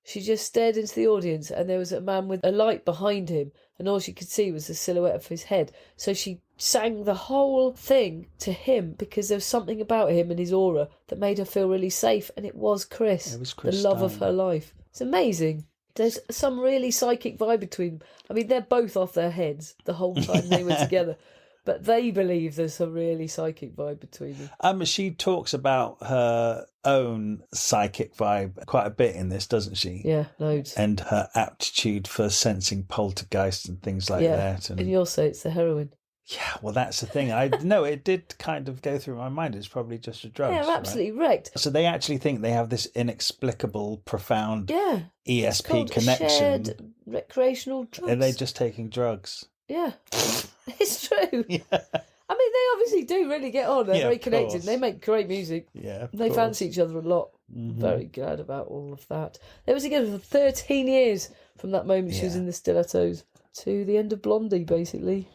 Speaker 2: she just stared into the audience and there was a man with a light behind him and all she could see was the silhouette of his head. So she sang the whole thing to him because there was something about him and his aura that made her feel really safe, and it was Chris.
Speaker 1: It was Chris
Speaker 2: the love
Speaker 1: Stein.
Speaker 2: of her life. It's amazing. There's some really psychic vibe between them. I mean, they're both off their heads the whole time they were together. But they believe there's a really psychic vibe between them.
Speaker 1: She talks about her own psychic vibe quite a bit in this, doesn't she?
Speaker 2: Yeah, loads.
Speaker 1: And her aptitude for sensing poltergeists and things like that.
Speaker 2: And you'll say it's the heroin.
Speaker 1: Yeah, well, that's the thing. I know it did kind of go through my mind. It's probably just a drug.
Speaker 2: Yeah, absolutely wrecked.
Speaker 1: So they actually think they have this inexplicable, profound
Speaker 2: ESP
Speaker 1: it's called
Speaker 2: connection. Shared recreational drugs.
Speaker 1: Are they just taking drugs?
Speaker 2: Yeah, it's true.
Speaker 1: Yeah.
Speaker 2: I mean, they obviously do really get on. They're very connected.
Speaker 1: Course.
Speaker 2: They make great music.
Speaker 1: Yeah,
Speaker 2: they fancy each other a lot. Mm-hmm. Very glad about all of that. They was together for 13 years from that moment she was in the Stilettos to the end of Blondie, basically.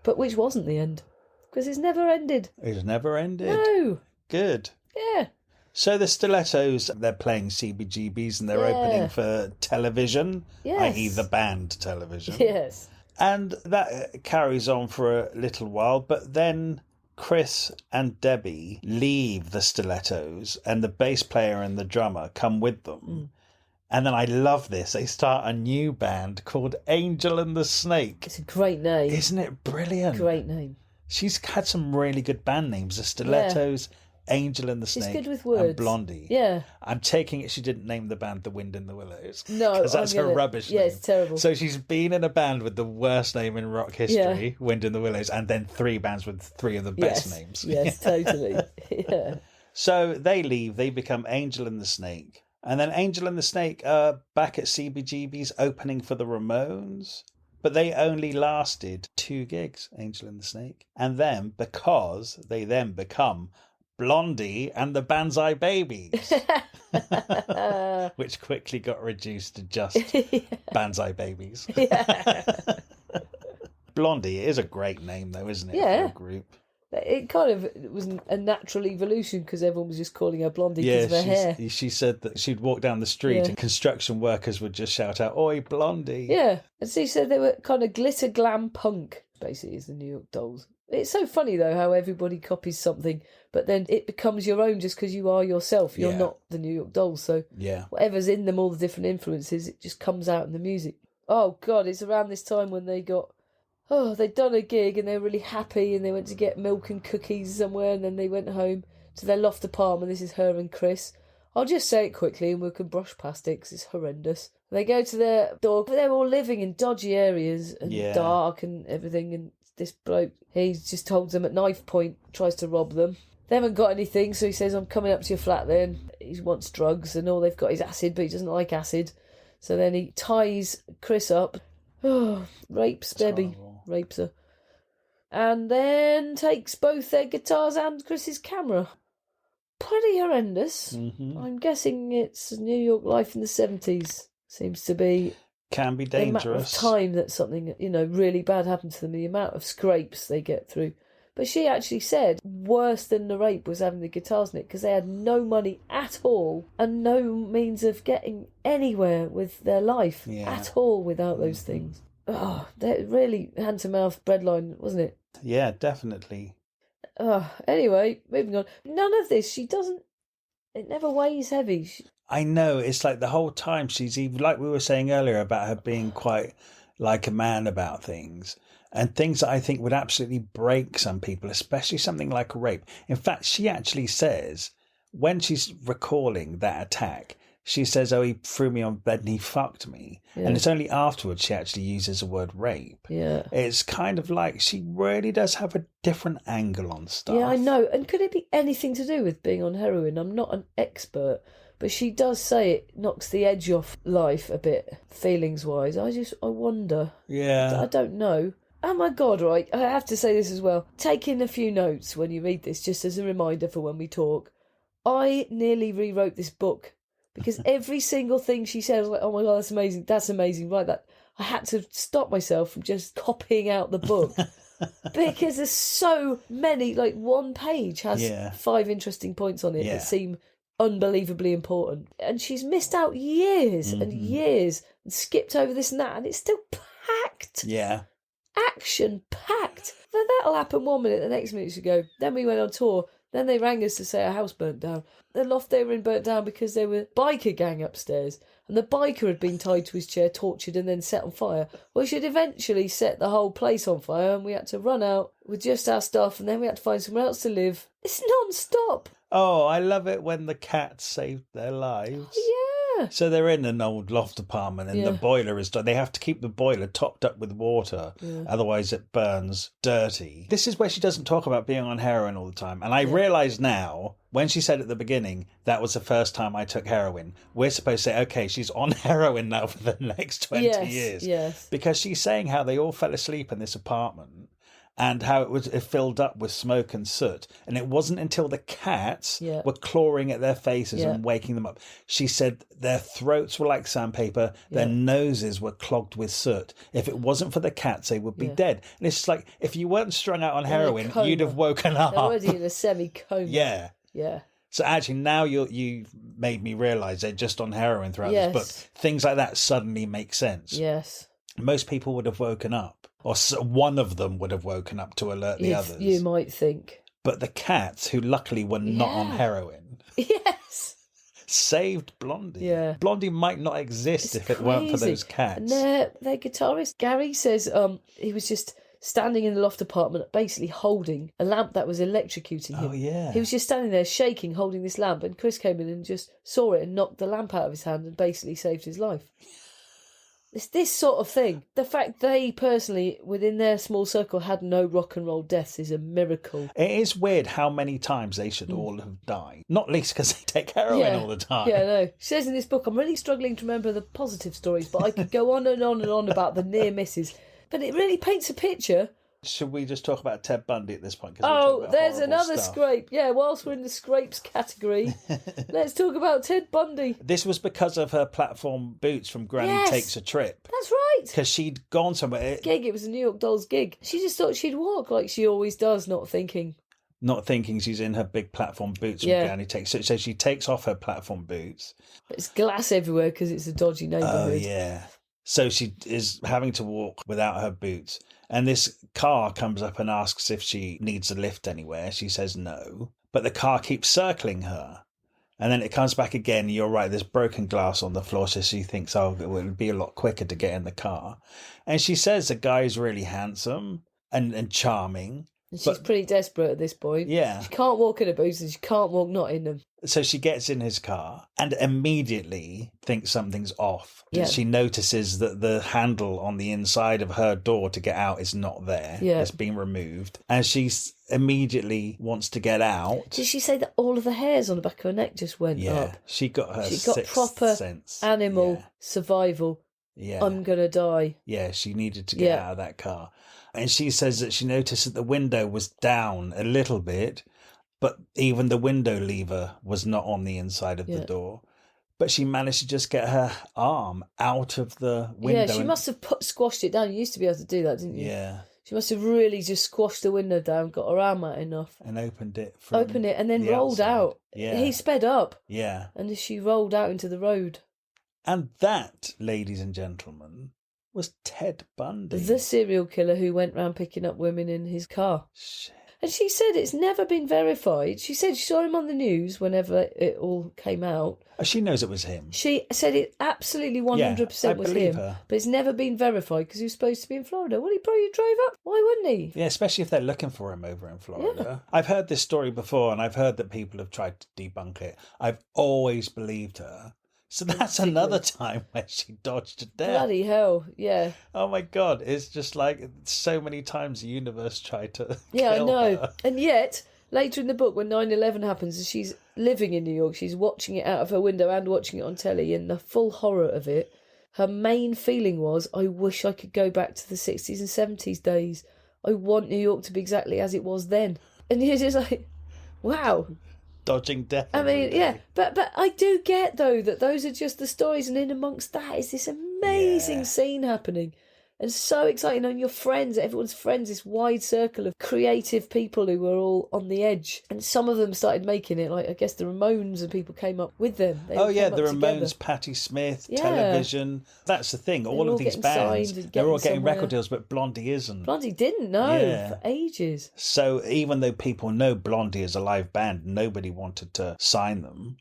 Speaker 2: But which wasn't the end, because it's never ended.
Speaker 1: It's never ended.
Speaker 2: No.
Speaker 1: Good.
Speaker 2: Yeah.
Speaker 1: So the Stilettos, they're playing CBGBs and they're opening for television, i.e. the band television.
Speaker 2: Yes.
Speaker 1: And that carries on for a little while, but then Chris and Debbie leave the Stilettos and the bass player and the drummer come with them. Mm. And then I love this. They start a new band called Angel and the Snake.
Speaker 2: It's a great name.
Speaker 1: Isn't it brilliant?
Speaker 2: Great name.
Speaker 1: She's had some really good band names. The Stilettos, Angel and the Snake,
Speaker 2: she's good with words.
Speaker 1: And Blondie.
Speaker 2: Yeah.
Speaker 1: I'm taking it she didn't name the band The Wind in the Willows.
Speaker 2: No,
Speaker 1: because that's her rubbish name.
Speaker 2: Yeah, it's terrible.
Speaker 1: So she's been in a band with the worst name in rock history, Wind in the Willows, and then 3 bands with 3 of the best names.
Speaker 2: Yes, totally. Yeah.
Speaker 1: So they leave. They become Angel and the Snake. And then Angel and the Snake are back at CBGB's opening for the Ramones. But they only lasted 2 gigs, Angel and the Snake. And then, because they then become Blondie and the Banzai Babies, which quickly got reduced to just Banzai Babies. Blondie is a great name, though, isn't it, for a group?
Speaker 2: It kind of was a natural evolution because everyone was just calling her Blondie because of her hair.
Speaker 1: She said that she'd walk down the street and construction workers would just shout out, "Oi, Blondie!"
Speaker 2: Yeah, and she said they were kind of glitter glam punk, basically, as the New York Dolls. It's so funny, though, how everybody copies something, but then it becomes your own just because you are yourself. You're not the New York Dolls, so whatever's in them, all the different influences, it just comes out in the music. Oh, God, it's around this time when they got... they'd done a gig and they were really happy and they went to get milk and cookies somewhere and then they went home to their loft apartment. This is her and Chris. I'll just say it quickly and we can brush past it because it's horrendous. They go to their door. They're all living in dodgy areas and dark and everything, and this bloke, he just holds them at knife point, tries to rob them. They haven't got anything, so he says, "I'm coming up to your flat then." He wants drugs and all they've got is acid, but he doesn't like acid. So then he ties Chris up. Rapes Debbie. Rapes her. And then takes both their guitars and Chris's camera. Pretty horrendous. Mm-hmm. I'm guessing it's New York life in the 70s. Seems to be...
Speaker 1: Can be
Speaker 2: The
Speaker 1: dangerous.
Speaker 2: amount of time that something, really bad happened to them, the amount of scrapes they get through. But she actually said worse than the rape was having the guitars nicked because they had no money at all and no means of getting anywhere with their life at all without those things. Oh, they're really hand-to-mouth breadline, wasn't it?
Speaker 1: Yeah, definitely.
Speaker 2: Anyway, moving on. None of this, it never weighs heavy.
Speaker 1: I know, it's like the whole time she's even, like we were saying earlier about her being quite like a man about things. And things that I think would absolutely break some people, especially something like a rape. In fact, she actually says, when she's recalling that attack, she says, "Oh, he threw me on bed and he fucked me." Yeah. And it's only afterwards she actually uses the word rape. Yeah. It's kind of like she really does have a different angle on stuff.
Speaker 2: Yeah, I know. And could it be anything to do with being on heroin? I'm not an expert, but she does say it knocks the edge off life a bit, feelings-wise. I wonder.
Speaker 1: Yeah.
Speaker 2: I don't know. Oh my God, right, I have to say this as well. Take in a few notes when you read this, just as a reminder for when we talk. I nearly rewrote this book because every single thing she said, I was like, oh my God, that's amazing, right, that I had to stop myself from just copying out the book because there's so many, like one page has 5 interesting points on it that seem unbelievably important. And she's missed out years and years and skipped over this and that, and it's still packed.
Speaker 1: Yeah.
Speaker 2: Action packed. Then that'll happen 1 minute, the next minute she go. Then we went on tour. Then they rang us to say our house burnt down. The loft they were in burnt down because there were biker gang upstairs, and the biker had been tied to his chair, tortured, and then set on fire. Well, she'd eventually set the whole place on fire, and we had to run out with just our stuff, and then we had to find somewhere else to live. It's non-stop.
Speaker 1: Oh, I love it when the cats saved their lives.
Speaker 2: Oh, yeah.
Speaker 1: So they're in an old loft apartment and the boiler is done. They have to keep the boiler topped up with water, otherwise it burns dirty. This is where she doesn't talk about being on heroin all the time. And I realise now, when she said at the beginning, that was the first time I took heroin, we're supposed to say, okay, she's on heroin now for the next 20 years.
Speaker 2: Yes.
Speaker 1: Because she's saying how they all fell asleep in this apartment and how it filled up with smoke and soot. And it wasn't until the cats were clawing at their faces and waking them up. She said their throats were like sandpaper, their noses were clogged with soot. If it wasn't for the cats, they would be dead. And it's just like, if you weren't strung out on heroin, you'd have woken up.
Speaker 2: They're already in a semi-coma.
Speaker 1: Yeah.
Speaker 2: Yeah.
Speaker 1: So actually, now you made me realise they're just on heroin throughout this book. Things like that suddenly make sense.
Speaker 2: Yes.
Speaker 1: Most people would have woken up. Or one of them would have woken up to alert the others.
Speaker 2: You might think.
Speaker 1: But the cats, who luckily were not on heroin, saved Blondie. Yeah. Blondie might not exist if it weren't for those cats.
Speaker 2: And their guitarist, Gary, says he was just standing in the loft apartment, basically holding a lamp that was electrocuting him.
Speaker 1: Oh, yeah.
Speaker 2: He was just standing there shaking, holding this lamp, and Chris came in and just saw it and knocked the lamp out of his hand and basically saved his life. It's this sort of thing. The fact they personally, within their small circle, had no rock and roll deaths is a miracle.
Speaker 1: It is weird how many times they should all have died. Not least because they take heroin all the time.
Speaker 2: Yeah, I know. She says in this book, I'm really struggling to remember the positive stories, but I could go on and on and on about the near misses. But it really paints a picture.
Speaker 1: Should we just talk about Ted Bundy at this point?
Speaker 2: Oh, there's another scrape. Yeah, whilst we're in the scrapes category, let's talk about Ted Bundy.
Speaker 1: This was because of her platform boots from Granny Takes a Trip.
Speaker 2: That's right.
Speaker 1: Because she'd gone somewhere.
Speaker 2: It was a New York Dolls gig. She just thought she'd walk like she always does, not thinking
Speaker 1: She's in her big platform boots from Granny Takes. So she takes off her platform boots.
Speaker 2: It's glass everywhere because it's a dodgy neighbourhood.
Speaker 1: Oh, yeah. So she is having to walk without her boots. And this car comes up and asks if she needs a lift anywhere. She says no. But the car keeps circling her. And then it comes back again. You're right, there's broken glass on the floor. So she thinks, it would be a lot quicker to get in the car. And she says the guy's really handsome and charming.
Speaker 2: And she's pretty desperate at this point.
Speaker 1: Yeah.
Speaker 2: She can't walk in her boots and she can't walk not in them.
Speaker 1: So she gets in his car and immediately thinks something's off. Yeah. She notices that the handle on the inside of her door to get out is not there. Yeah. It's been removed. And she immediately wants to get out.
Speaker 2: Did she say that all of the hairs on the back of her neck just went up?
Speaker 1: Yeah. She got
Speaker 2: proper
Speaker 1: sense.
Speaker 2: Animal survival. Yeah. I'm going to die.
Speaker 1: Yeah, she needed to get out of that car. And she says that she noticed that the window was down a little bit, but even the window lever was not on the inside of the door. But she managed to just get her arm out of the window.
Speaker 2: Yeah, she must have squashed it down. You used to be able to do that, didn't you?
Speaker 1: Yeah.
Speaker 2: She must have really just squashed the window down, got her arm out enough.
Speaker 1: And opened it
Speaker 2: and then rolled out.
Speaker 1: Yeah.
Speaker 2: He sped up.
Speaker 1: Yeah.
Speaker 2: And she rolled out into the road.
Speaker 1: And that, ladies and gentlemen, was Ted Bundy.
Speaker 2: The serial killer who went round picking up women in his car.
Speaker 1: Shit.
Speaker 2: And she said it's never been verified. She said she saw him on the news whenever it all came out.
Speaker 1: She knows it was him.
Speaker 2: She said it absolutely 100% was him. Her. But it's never been verified because he was supposed to be in Florida. Well, he probably drove up. Why wouldn't he?
Speaker 1: Yeah, especially if they're looking for him over in Florida. Yeah. I've heard this story before and I've heard that people have tried to debunk it. I've always believed her. So that's another time where she dodged to death.
Speaker 2: Bloody hell, yeah.
Speaker 1: Oh my God, it's just like so many times the universe tried to
Speaker 2: kill I know.
Speaker 1: Her.
Speaker 2: And yet, later in the book, when 9/11 happens, and she's living in New York, she's watching it out of her window and watching it on telly, and the full horror of it, her main feeling was, I wish I could go back to the 60s and 70s days. I want New York to be exactly as it was then. And you're just like, wow.
Speaker 1: Dodging death.
Speaker 2: I mean,
Speaker 1: every day.
Speaker 2: yeah, but I do get, though, that those are just the stories, and in amongst that is this amazing scene happening. And so exciting, and your friends, everyone's friends, this wide circle of creative people who were all on the edge. And some of them started making it, like I guess the Ramones and people came up with them. They all
Speaker 1: Oh yeah,
Speaker 2: came
Speaker 1: the
Speaker 2: up
Speaker 1: Ramones,
Speaker 2: together.
Speaker 1: Patti Smith,
Speaker 2: Yeah.
Speaker 1: television. That's the thing. All of these
Speaker 2: getting
Speaker 1: bands,
Speaker 2: signed and
Speaker 1: they're all
Speaker 2: getting
Speaker 1: getting
Speaker 2: somewhere.
Speaker 1: record deals, but Blondie isn't.
Speaker 2: Blondie didn't know
Speaker 1: Yeah.
Speaker 2: for ages.
Speaker 1: So even though people know Blondie is a live band, nobody wanted to sign them.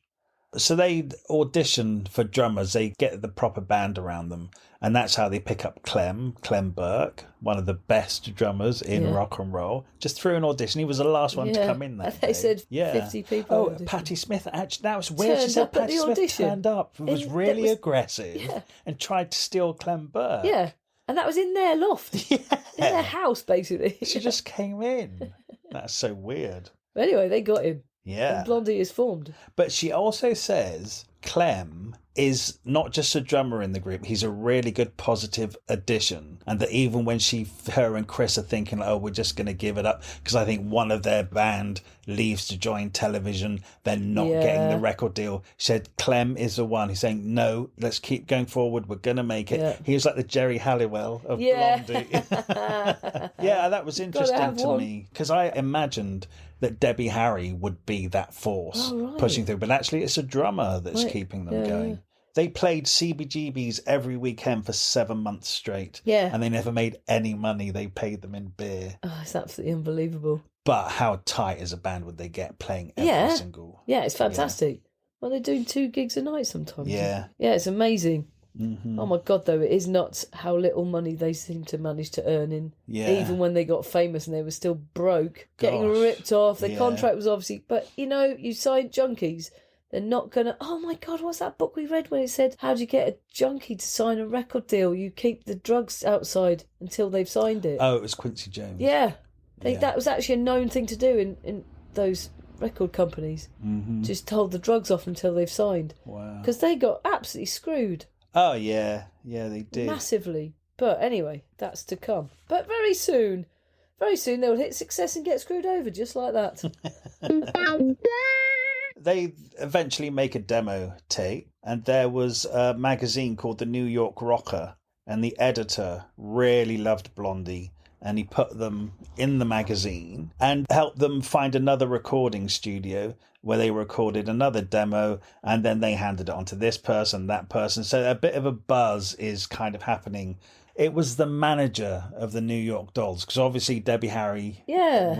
Speaker 1: So they audition for drummers. They get the proper band around them. And that's how they pick up Clem Burke, one of the best drummers in rock and roll. Just through an audition. He was the last one to come in that
Speaker 2: They
Speaker 1: day.
Speaker 2: said 50 people.
Speaker 1: Oh,
Speaker 2: auditioned.
Speaker 1: Patti Smith. Actually, that was weird. She
Speaker 2: Turned
Speaker 1: said
Speaker 2: up at
Speaker 1: Patti
Speaker 2: the
Speaker 1: Smith
Speaker 2: audition.
Speaker 1: turned up. It was
Speaker 2: That
Speaker 1: really
Speaker 2: was-
Speaker 1: aggressive and tried to steal Clem Burke.
Speaker 2: Yeah. And that was in their loft.
Speaker 1: Yeah.
Speaker 2: In their house, basically.
Speaker 1: She just came in. That's so weird.
Speaker 2: But anyway, they got him.
Speaker 1: Yeah.
Speaker 2: And Blondie is formed.
Speaker 1: But she also says Clem is not just a drummer in the group, he's a really good positive addition. And that even when her and Chris are thinking, oh, we're just going to give it up, because I think one of their band leaves to join television, they're not getting the record deal. She said Clem is the one. He's saying, no, let's keep going forward, we're going to make it.
Speaker 2: Yeah.
Speaker 1: He was like the Jerry Halliwell of Blondie. Yeah, that was interesting to me, because I imagined that Debbie Harry would be that force pushing through, but actually it's a drummer that's keeping them going. They played CBGBs every weekend for 7 months straight.
Speaker 2: Yeah.
Speaker 1: And they never made any money. They paid them in beer.
Speaker 2: Oh, it's absolutely unbelievable.
Speaker 1: But how tight as a band would they get playing every single...
Speaker 2: Yeah, it's fantastic. Well, they're doing 2 gigs a night sometimes.
Speaker 1: Yeah.
Speaker 2: Yeah, it's amazing.
Speaker 1: Mm-hmm.
Speaker 2: Oh my God, though, it is nuts how little money they seem to manage to earn in.
Speaker 1: Yeah.
Speaker 2: Even when they got famous and they were still broke, getting
Speaker 1: Gosh.
Speaker 2: ripped off. Their
Speaker 1: Yeah.
Speaker 2: contract was obviously... But, you know, you sign junkies... They're not going to... Oh, my God, what's that book we read when it said, how do you get a junkie to sign a record deal? You keep the drugs outside until they've signed it.
Speaker 1: Oh, it was Quincy Jones.
Speaker 2: Yeah. That was actually a known thing to do in those record companies.
Speaker 1: Mm-hmm.
Speaker 2: Just hold the drugs off until they've signed.
Speaker 1: Wow.
Speaker 2: Because they got absolutely screwed.
Speaker 1: Oh, yeah. Yeah, they did.
Speaker 2: Massively. But anyway, that's to come. But very soon they'll hit success and get screwed over just like that.
Speaker 1: They eventually make a demo tape, and there was a magazine called the New York Rocker, and the editor really loved Blondie, and he put them in the magazine and helped them find another recording studio where they recorded another demo, and then they handed it on to this person, that person. So a bit of a buzz is kind of happening. It was the manager of the New York Dolls, because obviously Debbie Harry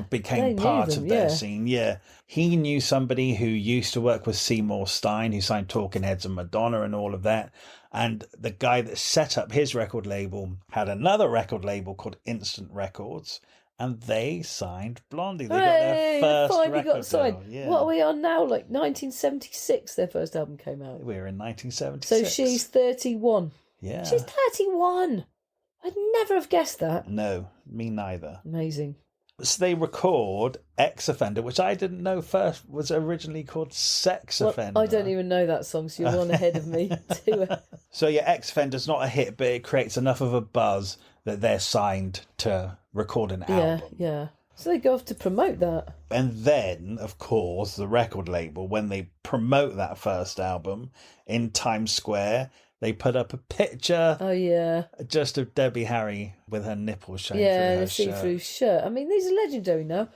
Speaker 1: became part of their scene. Yeah. He knew somebody who used to work with Seymour Stein, who signed Talking Heads and Madonna and all of that. And the guy that set up his record label had another record label called Instant Records, and they signed Blondie. They got their first record deal. Yeah.
Speaker 2: What are we on now? Like 1976 their first album came out.
Speaker 1: We're in 1976.
Speaker 2: So she's 31.
Speaker 1: Yeah.
Speaker 2: She's 31. I'd never have guessed that.
Speaker 1: No, me neither.
Speaker 2: Amazing.
Speaker 1: So they record Ex Offender, which I didn't know first was originally called Sex Offender.
Speaker 2: I don't even know that song, so you're one ahead of me.
Speaker 1: So yeah, Ex Offender's not a hit, but it creates enough of a buzz that they're signed to record an album.
Speaker 2: Yeah. So they go off to promote that.
Speaker 1: And then, of course, the record label, when they promote that first album in Times Square, they put up a picture just of Debbie Harry with her nipples showing through her
Speaker 2: a
Speaker 1: shirt.
Speaker 2: see-through shirt. I mean, these are legendary now.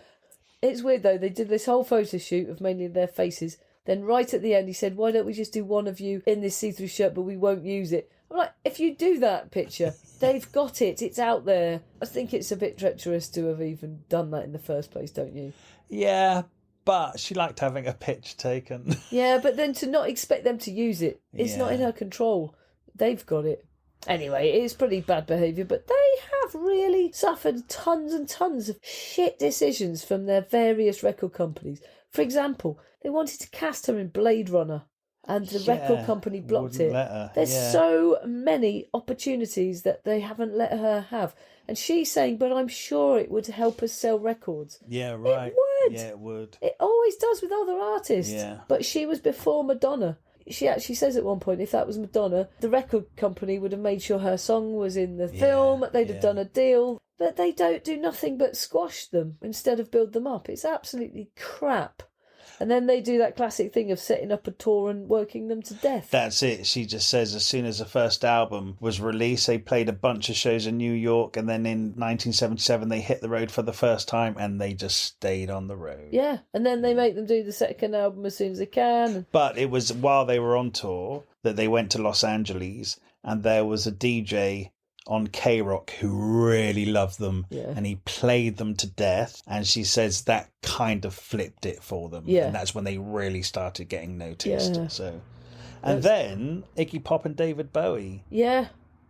Speaker 2: It's weird, though. They did this whole photo shoot of mainly their faces. Then right at the end, he said, why don't we just do one of you in this see-through shirt, but we won't use it? I'm like, if you do that picture, they've got it. It's out there. I think it's a bit treacherous to have even done that in the first place, don't you?
Speaker 1: Yeah, but she liked having a picture taken.
Speaker 2: Yeah, but then to not expect them to use it, it's not in her control. They've got it. Anyway, it is pretty bad behaviour, but they have really suffered tons and tons of shit decisions from their various record companies. For example, they wanted to cast her in Blade Runner, and the record company blocked it. There's so many opportunities that they haven't let her have. And she's saying, but I'm sure it would help us sell records.
Speaker 1: Yeah, right.
Speaker 2: It would.
Speaker 1: Yeah, it would.
Speaker 2: It always does with other artists.
Speaker 1: Yeah.
Speaker 2: But she was before Madonna. she actually says at one point, if that was Madonna, the record company would have made sure her song was in the film, they'd have done a deal. But they don't do nothing but squash them instead of build them up. It's absolutely crap. And then they do that classic thing of setting up a tour and working them to death.
Speaker 1: That's it. She just says as soon as the first album was released, they played a bunch of shows in New York, and then in 1977 they hit the road for the first time, and they just stayed on the road.
Speaker 2: Yeah, and then they make them do the second album as soon as they can.
Speaker 1: But it was while they were on tour that they went to Los Angeles, and there was a DJ on K-Rock who really loved them, and he played them to death, and she says that kind of flipped it for them, and that's when they really started getting noticed. And then Iggy Pop and David Bowie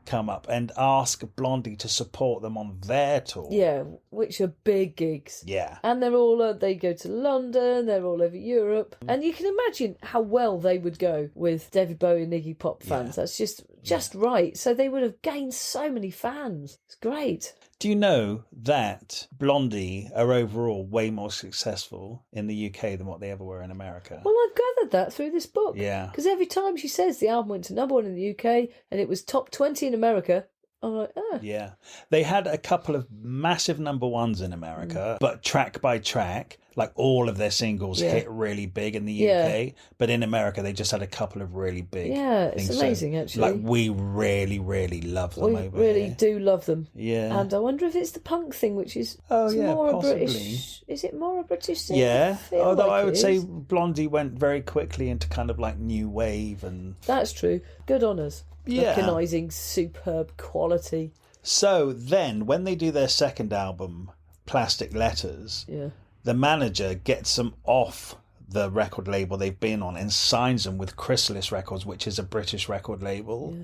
Speaker 1: come up and ask Blondie to support them on their tour,
Speaker 2: which are big gigs, and they're all they go to London, they're all over Europe, and you can imagine how well they would go with David Bowie and Iggy Pop fans. That's just right. So they would have gained so many fans. It's great.
Speaker 1: Do you know that Blondie are overall way more successful in the UK than what they ever were in America?
Speaker 2: Well, I've gathered that through this book.
Speaker 1: Yeah.
Speaker 2: Because every time she says the album went to #1 in the UK and it was top 20 in America, I'm like,
Speaker 1: Yeah. They had a couple of massive number ones in America, but track by track, like all of their singles hit really big in the UK. But in America, they just had a couple of really big
Speaker 2: it's
Speaker 1: things.
Speaker 2: amazing, actually.
Speaker 1: Like, we really, really love them over
Speaker 2: We really
Speaker 1: here.
Speaker 2: do love them.
Speaker 1: Yeah.
Speaker 2: And I wonder if it's the punk thing, which is more a British... Is it more a British thing?
Speaker 1: Yeah. Although
Speaker 2: like
Speaker 1: I would say Blondie went very quickly into kind of like new wave and...
Speaker 2: That's true. Good on us.
Speaker 1: Yeah.
Speaker 2: Agonising, superb quality.
Speaker 1: So then, when they do their second album, Plastic Letters, the manager gets them off the record label they've been on and signs them with Chrysalis Records, which is a British record label.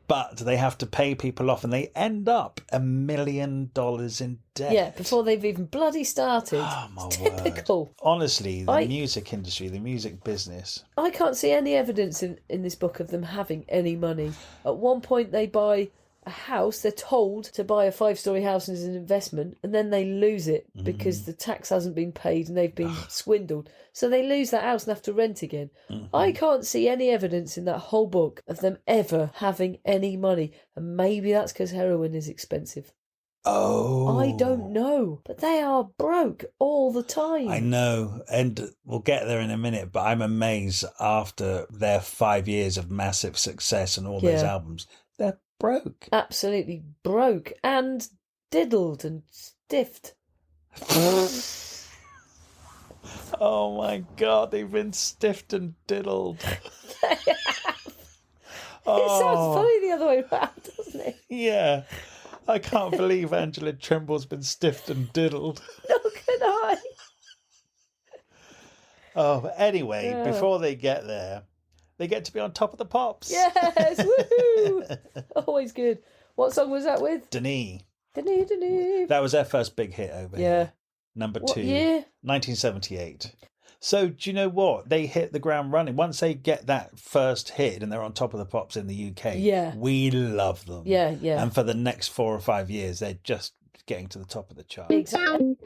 Speaker 1: But they have to pay people off, and they end up $1 million in debt.
Speaker 2: Yeah, before they've even bloody started.
Speaker 1: Oh, my
Speaker 2: it's typical.
Speaker 1: Word. Honestly, the music industry, the music business.
Speaker 2: I can't see any evidence in this book of them having any money. At one point, they buy a house. They're told to buy a 5-story house as an investment, and then they lose it because the tax hasn't been paid and they've been swindled. So they lose that house and have to rent again. I can't see any evidence in that whole book of them ever having any money. And maybe that's because heroin is expensive.
Speaker 1: Oh.
Speaker 2: I don't know. But they are broke all the time.
Speaker 1: I know. And we'll get there in a minute, but I'm amazed after their 5 years of massive success and all those albums, they're broke.
Speaker 2: Absolutely broke and diddled and stiffed.
Speaker 1: Oh my God, they've been stiffed and diddled.
Speaker 2: They have. It sounds funny the other way around, doesn't it?
Speaker 1: Yeah. I can't believe Angela Trimble's been stiffed and diddled.
Speaker 2: Nor can I.
Speaker 1: Oh, but anyway, before they get there, they get to be on Top of the Pops.
Speaker 2: Yes, woohoo! Always good. What song was that with?
Speaker 1: Denis.
Speaker 2: Denis.
Speaker 1: That was their first big hit over here. Number 2.
Speaker 2: What year?
Speaker 1: 1978. So do you know what? They hit the ground running. Once they get that first hit and they're on Top of the Pops in the UK, we love them.
Speaker 2: Yeah.
Speaker 1: And for the next 4 or 5 years, they're just getting to the top of the chart.
Speaker 2: Exactly.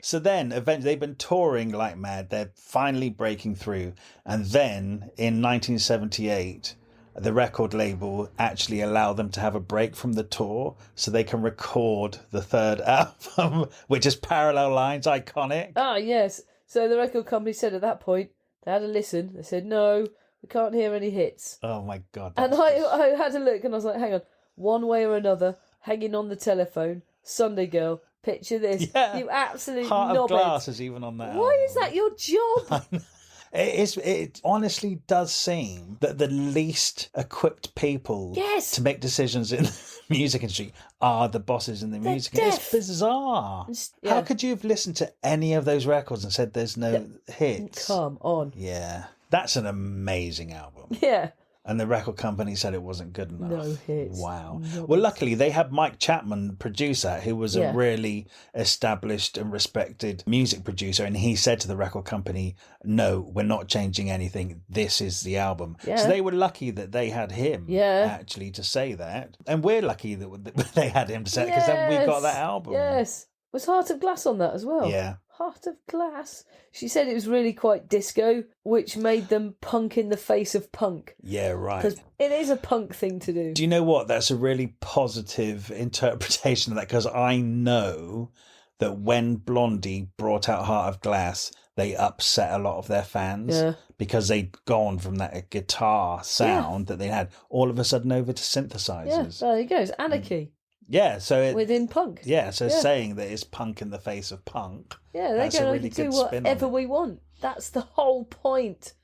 Speaker 1: So then, eventually, they've been touring like mad. They're finally breaking through. And then, in 1978, the record label actually allowed them to have a break from the tour so they can record the third album, which is Parallel Lines, iconic.
Speaker 2: Ah, yes. So the record company said at that point, they had a listen. They said, no, we can't hear any hits.
Speaker 1: Oh, my God.
Speaker 2: And I had a look and I was like, hang on. One way or another, hanging on the telephone, Sunday Girl. Picture this.
Speaker 1: Yeah.
Speaker 2: You absolute
Speaker 1: Heart
Speaker 2: knobhead.
Speaker 1: of Glass is even on that
Speaker 2: Why
Speaker 1: album.
Speaker 2: is that your job?
Speaker 1: It honestly does seem that the least equipped people to make decisions in the music industry are the bosses in the music industry. It's bizarre. How could you have listened to any of those records and said there's no hits?
Speaker 2: Come on.
Speaker 1: Yeah. That's an amazing album.
Speaker 2: Yeah.
Speaker 1: And the record company said it wasn't good enough.
Speaker 2: No hits.
Speaker 1: Wow.
Speaker 2: No
Speaker 1: Well, luckily, they had Mike Chapman produce that, who was a really established and respected music producer. And he said to the record company, no, we're not changing anything. This is the album.
Speaker 2: Yeah.
Speaker 1: So they were lucky that they had him actually to say that. And we're lucky that they had him to say it because then we got that album.
Speaker 2: Yes. Was Heart of Glass on that as well?
Speaker 1: Yeah.
Speaker 2: Heart of Glass. She said it was really quite disco, which made them punk in the face of punk.
Speaker 1: Yeah, right.
Speaker 2: Because it is a punk thing to do.
Speaker 1: Do you know what? That's a really positive interpretation of that, because I know that when Blondie brought out Heart of Glass, they upset a lot of their fans because they'd gone from that guitar sound that they had all of a sudden over to synthesizers.
Speaker 2: Yeah, there you go. It's anarchy.
Speaker 1: Yeah, so
Speaker 2: within punk.
Speaker 1: Yeah, so saying that it's punk in the face of punk.
Speaker 2: Yeah, they're going to do whatever we want. That's the whole point.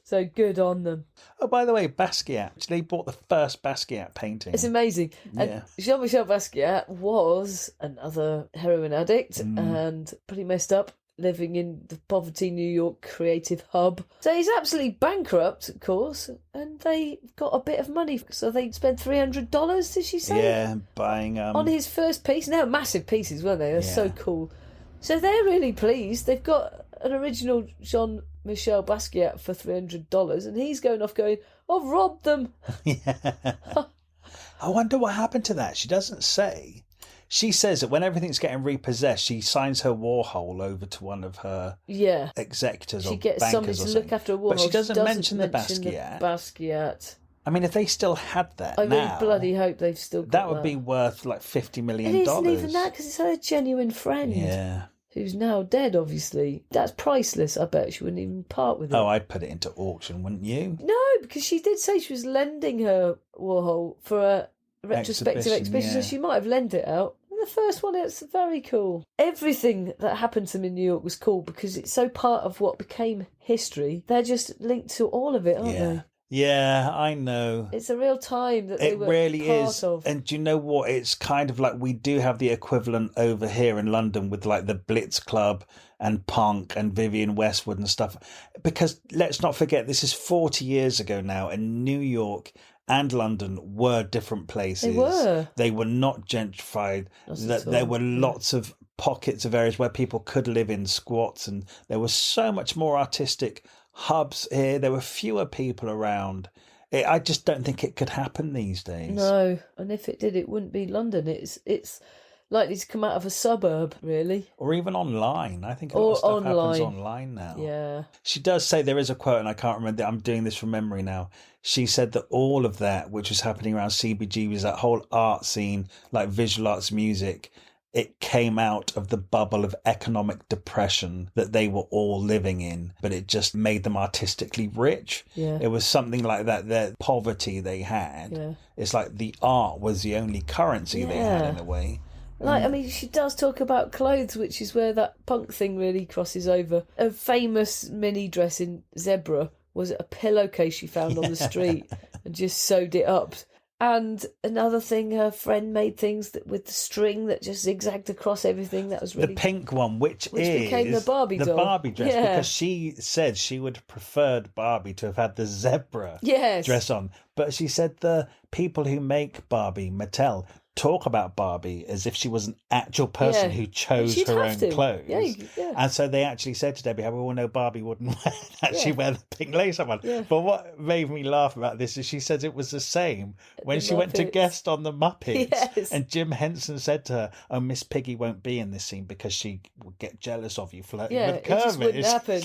Speaker 2: So good on them.
Speaker 1: Oh, by the way, Basquiat. They bought the first Basquiat painting.
Speaker 2: It's amazing. And Jean-Michel Basquiat was another heroin addict and pretty messed up, living in the poverty New York creative hub. So he's absolutely bankrupt, of course, and they got a bit of money. So they spent $300, did she say?
Speaker 1: Yeah, buying...
Speaker 2: on his first piece. Now, massive pieces, weren't they? They're so cool. So they're really pleased. They've got an original Jean-Michel Basquiat for $300, and he's going off going, I've robbed them.
Speaker 1: I wonder what happened to that. She doesn't say. She says that when everything's getting repossessed, she signs her Warhol over to one of her executors or bankers. She gets somebody to look
Speaker 2: after a Warhol.
Speaker 1: But she doesn't mention the Basquiat. I mean, if they still had that
Speaker 2: I really bloody hope they've still got
Speaker 1: that. Would be worth like $50 million.
Speaker 2: It isn't even that, because it's her genuine friend.
Speaker 1: Yeah.
Speaker 2: Who's now dead, obviously. That's priceless. I bet she wouldn't even part with it.
Speaker 1: Oh, I'd put it into auction, wouldn't you?
Speaker 2: No, because she did say she was lending her Warhol for a retrospective exhibition, so she might have lent it out. And the first one, it's very cool. Everything that happened to them in New York was cool because it's so part of what became history. They're just linked to all of it, aren't they?
Speaker 1: Yeah, I know.
Speaker 2: It's a real time that they were
Speaker 1: really
Speaker 2: part
Speaker 1: is.
Speaker 2: of.
Speaker 1: And do you know what? It's kind of like we do have the equivalent over here in London with like the Blitz Club and punk and Vivienne Westwood and stuff. Because let's not forget, this is 40 years ago now, and New York and London were different places. They were not gentrified. There were lots of pockets of areas where people could live in squats, and there was so much more artistic hubs here. There were fewer people around. I just don't think it could happen these days.
Speaker 2: No, and if it did, it wouldn't be London. It's likely to come out of a suburb, really.
Speaker 1: Or even online. I think a lot of stuff happens online now.
Speaker 2: Yeah.
Speaker 1: She does say, there is a quote, and I can't remember, I'm doing this from memory now. She said that all of that, which was happening around CBG, was that whole art scene, like visual arts music, it came out of the bubble of economic depression that they were all living in, but it just made them artistically rich.
Speaker 2: Yeah.
Speaker 1: It was something like that, the poverty they had. Yeah. It's like the art was the only currency they had in a way.
Speaker 2: Like, I mean, she does talk about clothes, which is where that punk thing really crosses over. A famous mini dress in Zebra was a pillowcase she found on the street and just sewed it up. And another thing, her friend made things with the string that just zigzagged across everything. That was really...
Speaker 1: The pink one, which
Speaker 2: became the Barbie doll.
Speaker 1: The Barbie dress, because she said she would have preferred Barbie to have had the zebra dress on. But she said the people who make Barbie, Mattel, talk about Barbie as if she was an actual person who chose her own clothes. And so they actually said to Debbie, we all know Barbie wouldn't wear the pink lace-up one. But what made me laugh about this is she says it was the same when she went to guest on the Muppets. And Jim Henson said to her, oh, Miss Piggy won't be in this scene because she would get jealous of you flirting with Kermit.
Speaker 2: It just wouldn't happen.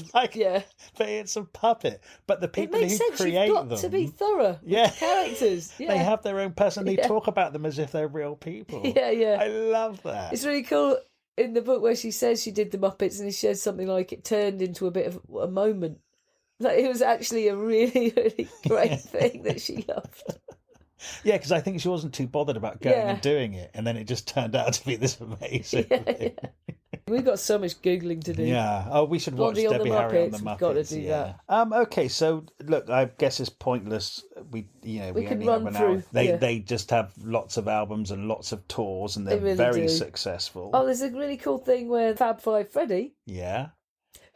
Speaker 1: But it's a puppet. But the people who create
Speaker 2: You've got
Speaker 1: them...
Speaker 2: to be thorough with characters.
Speaker 1: They have their own personality. They talk about them as if they're real people. I love that.
Speaker 2: It's really cool in the book where she says she did the Muppets, and she says something like it turned into a bit of a moment. Like, it was actually a really, really great thing that she loved.
Speaker 1: Yeah, because I think she wasn't too bothered about going and doing it, and then it just turned out to be this amazing thing.
Speaker 2: We've got so much Googling to do.
Speaker 1: Yeah. Oh, we should watch Debbie Harry on the Muppets. We've got to do that. Okay, so look, I guess it's pointless. We
Speaker 2: can
Speaker 1: only
Speaker 2: run
Speaker 1: have an
Speaker 2: through.
Speaker 1: hour. They just have lots of albums and lots of tours, and they're
Speaker 2: really
Speaker 1: very successful.
Speaker 2: Oh, there's a really cool thing where Fab Five Freddy,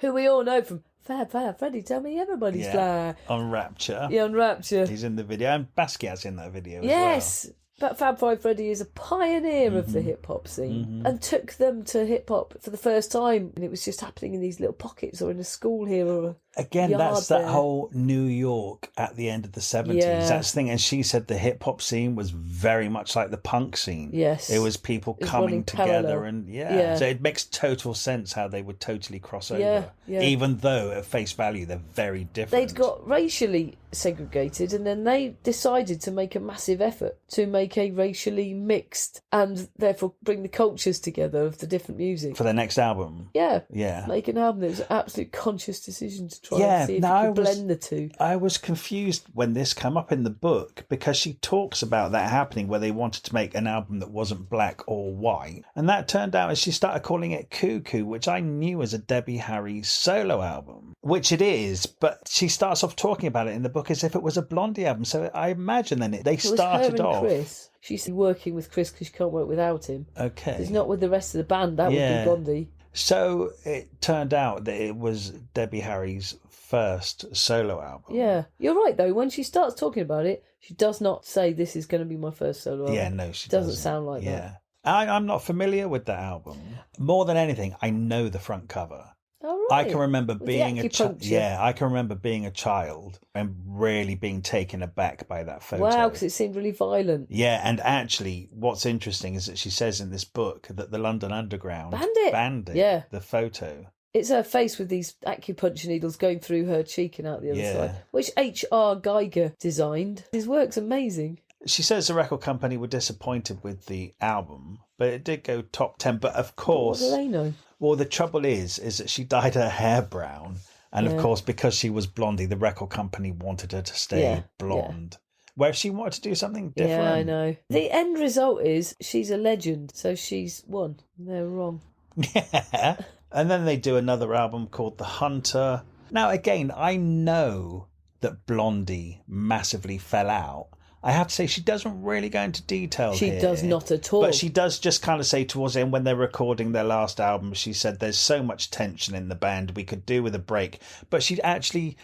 Speaker 2: who we all know from Fab Five Freddy, Tell Me Everybody's Fly.
Speaker 1: On Rapture.
Speaker 2: Yeah, on Rapture.
Speaker 1: He's in the video, and Basquiat's in that video as well.
Speaker 2: Yes. But Fab Five Freddy is a pioneer of the hip-hop scene and took them to hip-hop for the first time. And it was just happening in these little pockets or in a school here or a
Speaker 1: Again,
Speaker 2: yard
Speaker 1: that's that
Speaker 2: there.
Speaker 1: whole New York at the end of the 70s.
Speaker 2: Yeah.
Speaker 1: That's the thing. And she said the hip-hop scene was very much like the punk scene.
Speaker 2: Yes.
Speaker 1: It was people
Speaker 2: It's
Speaker 1: coming
Speaker 2: running
Speaker 1: together.
Speaker 2: parallel.
Speaker 1: And
Speaker 2: Yeah.
Speaker 1: So it makes total sense how they would totally cross over.
Speaker 2: Yeah.
Speaker 1: Even though at face value they're very different.
Speaker 2: They'd got racially segregated and then they decided to make a massive effort to make a racially mixed and therefore bring the cultures together of the different music.
Speaker 1: For their next album.
Speaker 2: Yeah.
Speaker 1: Yeah.
Speaker 2: Make an album that was an absolute conscious decision to try
Speaker 1: Yeah,
Speaker 2: and see if
Speaker 1: no,
Speaker 2: you could blend the two.
Speaker 1: I was confused when this came up in the book because she talks about that happening where they wanted to make an album that wasn't black or white. And that turned out as she started calling it Cuckoo, which I knew as a Debbie Harry solo album, which it is. But she starts off talking about it in the book as if it was a Blondie album. So I imagine then they
Speaker 2: It was
Speaker 1: started
Speaker 2: her and
Speaker 1: off.
Speaker 2: Chris. She's working with Chris because she can't work without him.
Speaker 1: Okay.
Speaker 2: It's not with the rest of the band. That would be Blondie.
Speaker 1: So it turned out that it was Debbie Harry's first solo album.
Speaker 2: Yeah. You're right, though. When she starts talking about it, she does not say, this is going to be my first solo album.
Speaker 1: Yeah, no, she
Speaker 2: doesn't sound like that.
Speaker 1: Yeah. I'm not familiar with that album. More than anything, I know the front cover.
Speaker 2: Oh, right.
Speaker 1: I can remember
Speaker 2: With the
Speaker 1: being a child.
Speaker 2: acupuncture.
Speaker 1: Yeah, I can remember being a child and really being taken aback by that photo.
Speaker 2: Wow, because it seemed really violent.
Speaker 1: Yeah, and actually, what's interesting is that she says in this book that the London Underground
Speaker 2: Banned it. Yeah.
Speaker 1: the photo.
Speaker 2: It's her face with these acupuncture needles going through her cheek and out the other
Speaker 1: Yeah.
Speaker 2: side, which H.R. Geiger designed. His work's amazing.
Speaker 1: She says the record company were disappointed with the album, but it did go top 10. But of course,
Speaker 2: What do they know?
Speaker 1: well, the trouble is that she dyed her hair brown. And of course, because she was Blondie, the record company wanted her to stay blonde. Where she wanted to do something different.
Speaker 2: Yeah, I know. The end result is she's a legend, so she's won. They're wrong.
Speaker 1: Yeah. And then they do another album called The Hunter. Now, again, I know that Blondie massively fell out. I have to say, she doesn't really go into detail
Speaker 2: She
Speaker 1: here,
Speaker 2: does not at all.
Speaker 1: But she does just kind of say towards the end, when they're recording their last album, she said there's so much tension in the band, we could do with a break. But she actually,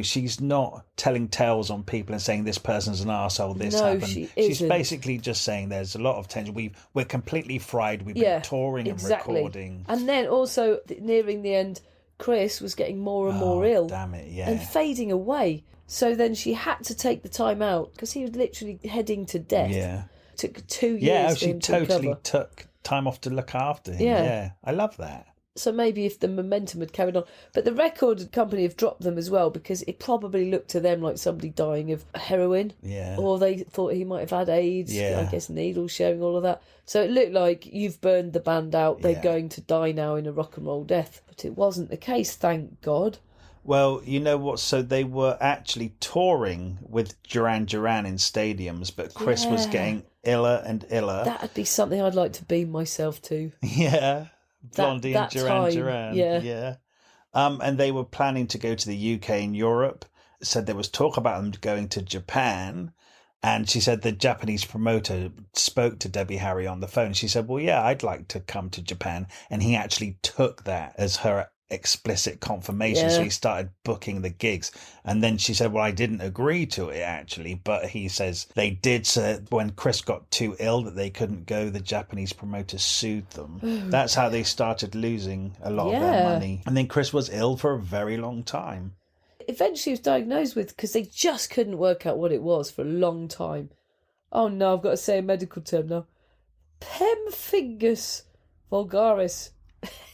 Speaker 1: she's not telling tales on people and saying this person's an arsehole, this happened.
Speaker 2: She
Speaker 1: She's
Speaker 2: isn't.
Speaker 1: basically just saying there's a lot of tension. We're completely fried. We've been touring and recording.
Speaker 2: And then also, nearing the end, Chris was getting more and more ill.
Speaker 1: Damn it, yeah.
Speaker 2: And fading away. So then she had to take the time out because he was literally heading to death.
Speaker 1: Yeah.
Speaker 2: Took 2 years
Speaker 1: Yeah,
Speaker 2: for
Speaker 1: she
Speaker 2: him to
Speaker 1: totally
Speaker 2: recover.
Speaker 1: took time off to look after him.
Speaker 2: Yeah.
Speaker 1: Yeah. I love that.
Speaker 2: So maybe if the momentum had carried on. But the record company have dropped them as well because it probably looked to them like somebody dying of heroin.
Speaker 1: Yeah.
Speaker 2: Or they thought he might have had AIDS.
Speaker 1: Yeah.
Speaker 2: I guess needle sharing, all of that. So it looked like you've burned the band out. They're
Speaker 1: Yeah.
Speaker 2: going to die now in a rock and roll death. But it wasn't the case, thank God.
Speaker 1: Well, you know what? So they were actually touring with Duran Duran in stadiums, but Chris was
Speaker 2: Yeah.
Speaker 1: getting iller and iller.
Speaker 2: That'd be something I'd like to beam myself to.
Speaker 1: Yeah. Blondie
Speaker 2: that
Speaker 1: and Duran
Speaker 2: time,
Speaker 1: Duran.
Speaker 2: yeah.
Speaker 1: Yeah. And they were planning to go to the UK and Europe. Said there was talk about them going to Japan. And she said the Japanese promoter spoke to Debbie Harry on the phone. She said, well, yeah, I'd like to come to Japan. And he actually took that as her explicit confirmation. So
Speaker 2: Yeah.
Speaker 1: he started booking the gigs. And then she said, well, I didn't agree to it, actually. But he says they did. So when Chris got too ill that they couldn't go, the Japanese promoter sued them. That's how they started losing a lot of their
Speaker 2: Yeah.
Speaker 1: money. And then Chris was ill for a very long time.
Speaker 2: Eventually he was diagnosed with, because they just couldn't work out what it was for a long time. Oh no, I've got to say a medical term now. Pemphigus vulgaris.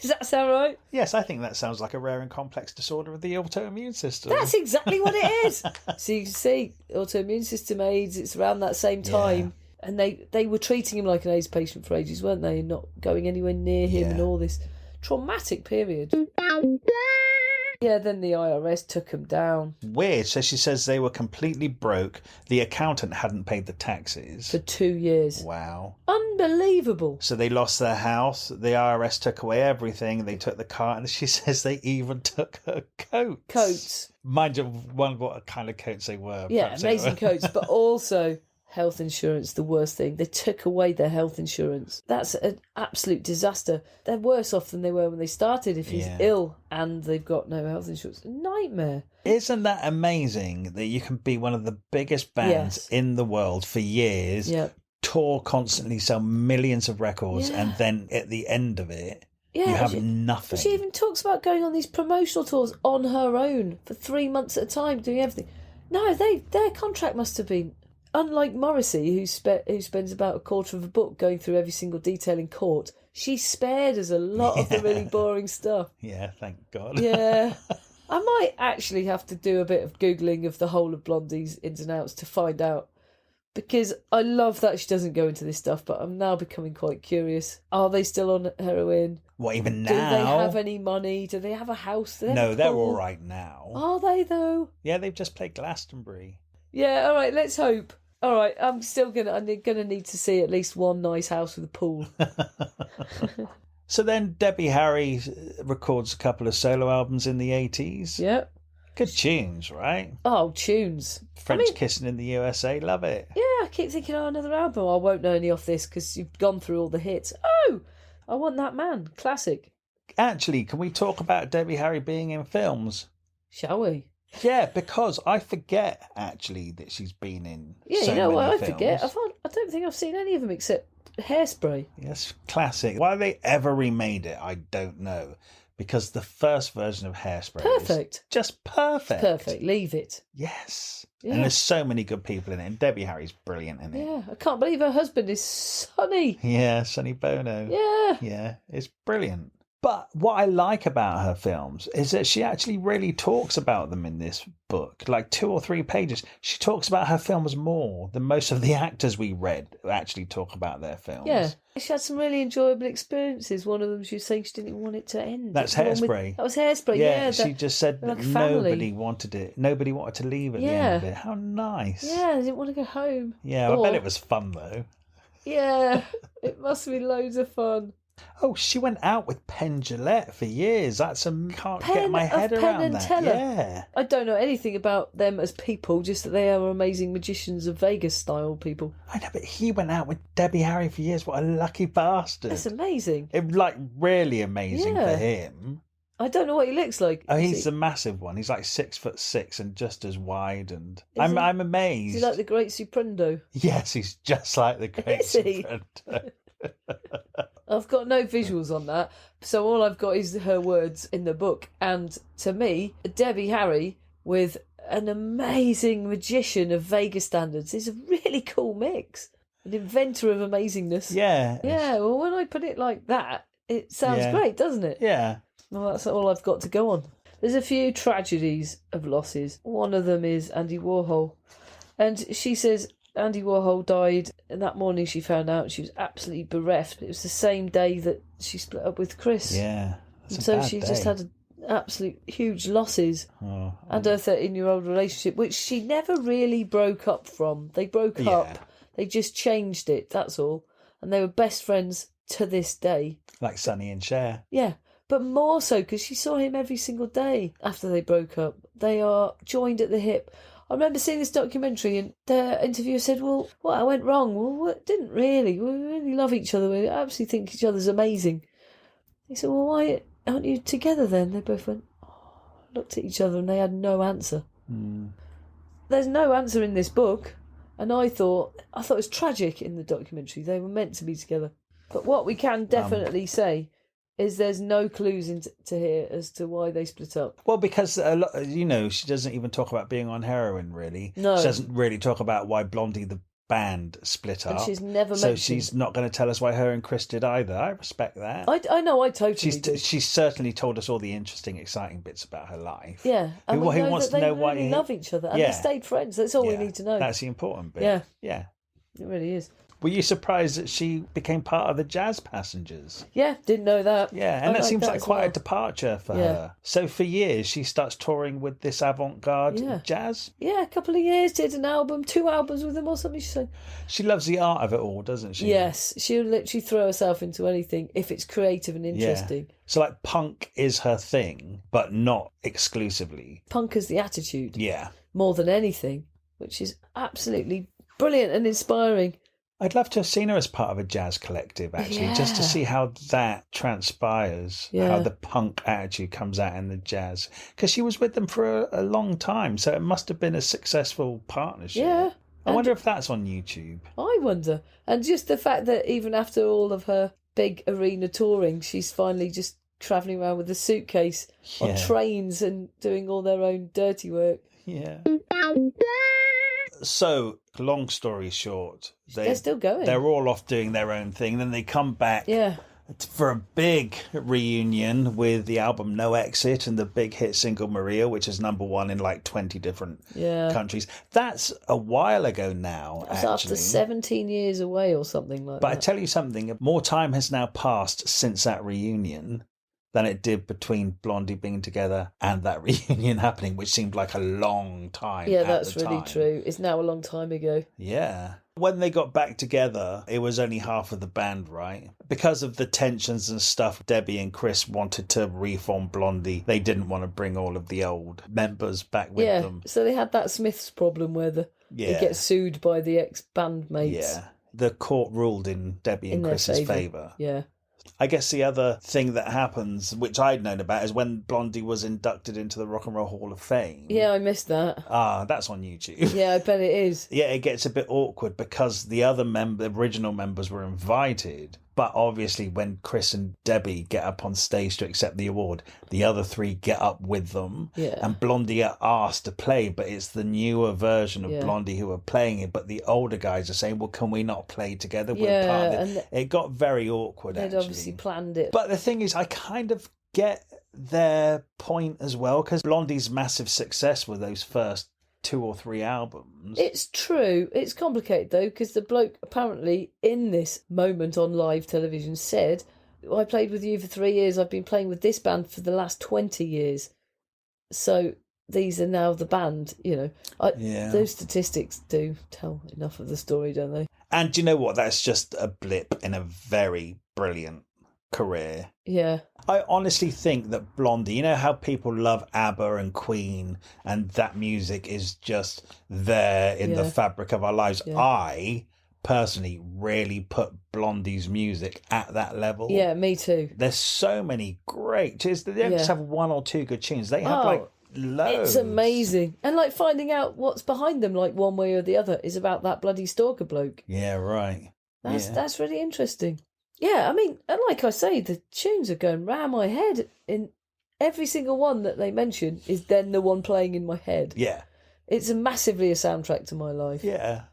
Speaker 2: Does that sound right?
Speaker 1: Yes, I think that sounds like a rare and complex disorder of the autoimmune system.
Speaker 2: That's exactly what it is. So you can see, autoimmune system AIDS, it's around that same time.
Speaker 1: Yeah.
Speaker 2: And they were treating him like an AIDS patient for ages, weren't they? And not going anywhere near him and all this traumatic period. Yeah, then the IRS took him down
Speaker 1: Weird. So she says they were completely broke. The accountant hadn't paid the taxes.
Speaker 2: for 2 years.
Speaker 1: Wow.
Speaker 2: Unbelievable.
Speaker 1: So they lost their house. The IRS took away everything. They took the car. And she says they even took her coats.
Speaker 2: Coats.
Speaker 1: Mind you, one what kind of coats they were.
Speaker 2: Yeah,
Speaker 1: Perhaps they
Speaker 2: amazing
Speaker 1: were-
Speaker 2: coats, but also health insurance, the worst thing. They took away their health insurance. That's an absolute disaster. They're worse off than they were when they started if he's
Speaker 1: Yeah.
Speaker 2: ill and they've got no health insurance. Nightmare.
Speaker 1: Isn't that amazing that you can be one of the biggest bands
Speaker 2: Yes.
Speaker 1: in the world for years,
Speaker 2: Yeah.
Speaker 1: tour constantly, sell millions of records, and then at the end of it, you have nothing.
Speaker 2: She even talks about going on these promotional tours on her own for 3 months at a time, doing everything. No, their contract must have been... Unlike Morrissey, who spends about a quarter of a book going through every single detail in court, she spared us a lot of the really boring stuff.
Speaker 1: Yeah, thank God.
Speaker 2: Yeah. I might actually have to do a bit of Googling of the whole of Blondie's ins and outs to find out. Because I love that she doesn't go into this stuff, but I'm now becoming quite curious. Are they still on heroin?
Speaker 1: What, even now?
Speaker 2: Do they have any money? Do they have a house?
Speaker 1: No, they're all right now.
Speaker 2: Are they, though?
Speaker 1: Yeah, they've just played Glastonbury.
Speaker 2: Yeah, all right, let's hope. All right, I'm gonna need to see at least one nice house with a pool.
Speaker 1: So then Debbie Harry records a couple of solo albums in the 80s.
Speaker 2: Yep.
Speaker 1: Good tunes, right?
Speaker 2: Oh, tunes.
Speaker 1: French Kissing in the USA, love it.
Speaker 2: Yeah, I keep thinking, another album. I won't know any off this because you've gone through all the hits. Oh, I Want That Man, classic.
Speaker 1: Actually, can we talk about Debbie Harry being in films?
Speaker 2: Shall we?
Speaker 1: Yeah, because I forget, actually, that she's been in
Speaker 2: so many
Speaker 1: what?
Speaker 2: I forget. I don't think I've seen any of them except Hairspray.
Speaker 1: Yes, classic. Why they ever remade it, I don't know. Because the first version of Hairspray
Speaker 2: perfect.
Speaker 1: is just perfect.
Speaker 2: Perfect. Leave it.
Speaker 1: Yes.
Speaker 2: Yeah.
Speaker 1: And there's so many good people in it. And Debbie Harry's brilliant in it.
Speaker 2: Yeah. I can't believe her husband is Sonny.
Speaker 1: Yeah, Sonny Bono.
Speaker 2: Yeah.
Speaker 1: Yeah, it's brilliant. But what I like about her films is that she actually really talks about them in this book, like 2 or 3 pages. She talks about her films more than most of the actors we read who actually talk about their films.
Speaker 2: Yeah. She had some really enjoyable experiences. One of them, she was saying she didn't even want it to end.
Speaker 1: That's Hairspray.
Speaker 2: That was Hairspray, yeah.
Speaker 1: She just said that nobody wanted it. Nobody wanted to leave at the end of it. How nice.
Speaker 2: Yeah, they didn't want to go home.
Speaker 1: Yeah, I bet it was fun, though.
Speaker 2: Yeah, it must have been loads of fun.
Speaker 1: Oh, she went out with Penn Jillette for years. Can't get my head around that.
Speaker 2: Teller.
Speaker 1: Yeah.
Speaker 2: I don't know anything about them as people, just that they are amazing magicians of Vegas style people.
Speaker 1: I know, but he went out with Debbie Harry for years. What a lucky bastard.
Speaker 2: That's amazing.
Speaker 1: It really amazing for him.
Speaker 2: I don't know what he looks like.
Speaker 1: Oh, he's the massive one. He's like 6'6" and just as wide. And I'm amazed.
Speaker 2: Is he like the Great Suprendo?
Speaker 1: Yes, he's just like the Great Suprendo.
Speaker 2: I've got no visuals on that, so all I've got is her words in the book. And to me, Debbie Harry with an amazing magician of Vegas standards is a really cool mix. An inventor of amazingness.
Speaker 1: Yeah.
Speaker 2: Yeah, well, when I put it like that, it sounds great, doesn't it?
Speaker 1: Yeah.
Speaker 2: Well, that's all I've got to go on. There's a few tragedies of losses. One of them is Andy Warhol. And she says Andy Warhol died, and that morning she found out she was absolutely bereft. It was the same day that she split up with Chris.
Speaker 1: Yeah.
Speaker 2: And so she just had absolute huge losses. And her 13-year-old relationship, which she never really broke up from. They broke up. They just changed it, that's all. And they were best friends to this day.
Speaker 1: Like Sonny and Cher.
Speaker 2: Yeah. But more so because she saw him every single day after they broke up. They are joined at the hip. I remember seeing this documentary and the interviewer said, well, what went wrong? Well, it didn't really. We really love each other. We absolutely think each other's amazing. He said, well, why aren't you together then? They both looked at each other and they had no answer. There's no answer in this book. And I thought it was tragic in the documentary. They were meant to be together. But what we can definitely say is there's no clues into here as to why they split up.
Speaker 1: Well, because she doesn't even talk about being on heroin, really.
Speaker 2: No.
Speaker 1: She doesn't really talk about why Blondie the band split up.
Speaker 2: And she's never mentioned.
Speaker 1: So she's not going to tell us why her and Chris did either. I respect that.
Speaker 2: I know, I totally do.
Speaker 1: She's certainly told us all the interesting, exciting bits about her life.
Speaker 2: Yeah. And
Speaker 1: who wants to know why
Speaker 2: they love each other and they stayed friends. That's all we need to know.
Speaker 1: That's the important bit.
Speaker 2: Yeah.
Speaker 1: Yeah.
Speaker 2: It really is.
Speaker 1: Were you surprised that she became part of the Jazz Passengers?
Speaker 2: Yeah, didn't know that.
Speaker 1: Yeah, and that seems like quite a departure for her. So for years, she starts touring with this avant-garde jazz.
Speaker 2: Yeah, a couple of years, did an album, 2 albums with them or something.
Speaker 1: She loves the art of it all, doesn't she?
Speaker 2: Yes, she'll literally throw herself into anything if it's creative and interesting.
Speaker 1: Yeah. So like punk is her thing, but not exclusively.
Speaker 2: Punk is the attitude.
Speaker 1: Yeah.
Speaker 2: More than anything, which is absolutely brilliant and inspiring.
Speaker 1: I'd love to have seen her as part of a jazz collective, actually, just to see how that transpires, how the punk attitude comes out in the jazz. Because she was with them for a long time, so it must have been a successful partnership.
Speaker 2: Yeah.
Speaker 1: I wonder if that's on YouTube.
Speaker 2: I wonder. And just the fact that even after all of her big arena touring, she's finally just travelling around with a suitcase on trains and doing all their own dirty work.
Speaker 1: Yeah. So, long story short,
Speaker 2: they're still going.
Speaker 1: They're all off doing their own thing. Then they come back for a big reunion with the album No Exit and the big hit single Maria, which is #1 in like 20 different countries. That's a while ago now,
Speaker 2: That's after 17 years away or something like that.
Speaker 1: But I tell you something, more time has now passed since that reunion than it did between Blondie being together and that reunion happening, which seemed like a long time.
Speaker 2: Yeah, that's really true. It's now a long time ago.
Speaker 1: Yeah. When they got back together, it was only half of the band, right? Because of the tensions and stuff, Debbie and Chris wanted to reform Blondie. They didn't want to bring all of the old members back with them.
Speaker 2: So they had that Smiths problem where they get sued by the ex-bandmates.
Speaker 1: Yeah. The court ruled in Debbie and Chris's favour.
Speaker 2: Yeah.
Speaker 1: I guess the other thing that happens, which I'd known about, is when Blondie was inducted into the Rock and Roll Hall of Fame.
Speaker 2: Yeah, I missed that.
Speaker 1: That's on YouTube.
Speaker 2: Yeah, I bet it is.
Speaker 1: Yeah, it gets a bit awkward because the original members were invited, but obviously when Chris and Debbie get up on stage to accept the award, the other three get up with them.
Speaker 2: Yeah.
Speaker 1: And Blondie are asked to play, but it's the newer version of Blondie who are playing it, but the older guys are saying, well, can we not play together? We're part of it. It got very awkward,
Speaker 2: they'd obviously planned it.
Speaker 1: But the thing is, I kind of get their point as well, because Blondie's massive success with those first 2 or 3 albums.
Speaker 2: It's true. It's complicated though, because the bloke apparently in this moment on live television said, I played with you for 3 years. I've been playing with this band for the last 20 years. So these are now the band, Those statistics do tell enough of the story, don't they?
Speaker 1: And do you know what? That's just a blip in a very brilliant career.
Speaker 2: Yeah.
Speaker 1: I honestly think that Blondie, you know how people love ABBA and Queen and that music is just there in the fabric of our lives. Yeah. I personally really put Blondie's music at that level.
Speaker 2: Yeah, me too.
Speaker 1: There's so many great tunes. They don't just have 1 or 2 good tunes. They have loads.
Speaker 2: It's amazing. And foinding out what's behind them, one way or the other, is about that bloody stalker bloke.
Speaker 1: Yeah, right.
Speaker 2: That's really interesting. Yeah, I mean, and like I say, the tunes are going round my head. In every single one that they mention is then the one playing in my head.
Speaker 1: Yeah.
Speaker 2: It's massively a soundtrack to my life.
Speaker 1: Yeah.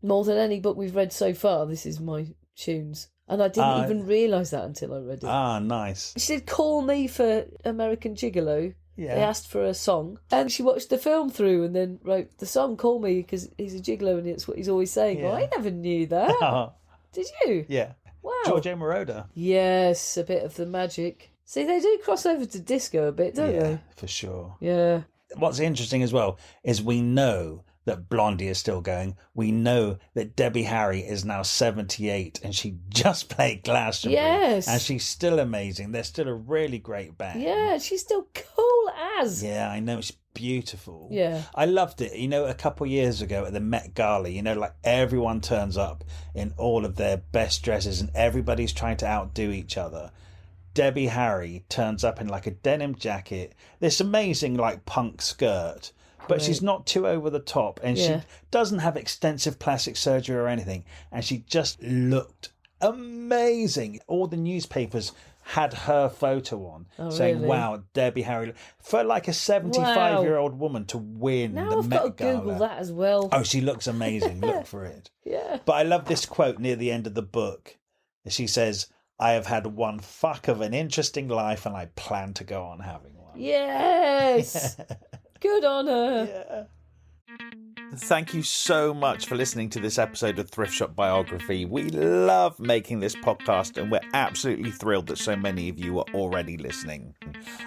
Speaker 2: More than any book we've read so far, this is my tunes. And I didn't even realise that until I read it.
Speaker 1: Nice.
Speaker 2: She did Call Me for American Gigolo.
Speaker 1: Yeah.
Speaker 2: They asked for a song. And she watched the film through and then wrote the song Call Me because he's a gigolo and it's what he's always saying. Yeah. Well, I never knew that. Did you?
Speaker 1: Yeah.
Speaker 2: Wow.
Speaker 1: Giorgio Moroder.
Speaker 2: Yes, a bit of the magic. See, they do cross over to disco a bit, don't they?
Speaker 1: Yeah, for sure.
Speaker 2: Yeah.
Speaker 1: What's interesting as well is we know that Blondie is still going. We know that Debbie Harry is now 78 and she just played Glastonbury.
Speaker 2: Yes.
Speaker 1: And she's still amazing. They're still a really great band.
Speaker 2: Yeah, she's still cool as.
Speaker 1: Yeah, I know. It's beautiful.
Speaker 2: Yeah.
Speaker 1: I loved it. A couple of years ago at the Met Gala, everyone turns up in all of their best dresses and everybody's trying to outdo each other. Debbie Harry turns up in a denim jacket, this amazing punk skirt, but she's not too over the top and she doesn't have extensive plastic surgery or anything. And she just looked amazing. All the newspapers had her photo on, saying, really? Wow, Debbie Harry. For a 75-year-old woman to win
Speaker 2: now
Speaker 1: the
Speaker 2: I've
Speaker 1: Met
Speaker 2: got to
Speaker 1: Gala.
Speaker 2: Google that as well.
Speaker 1: Oh, she looks amazing. Look for it.
Speaker 2: Yeah.
Speaker 1: But I love this quote near the end of the book. She says, I have had one fuck of an interesting life and I plan to go on having one.
Speaker 2: Yes. Good on her.
Speaker 1: Yeah. Thank you so much for listening to this episode of Thrift Shop Biography. We love making this podcast and we're absolutely thrilled that so many of you are already listening.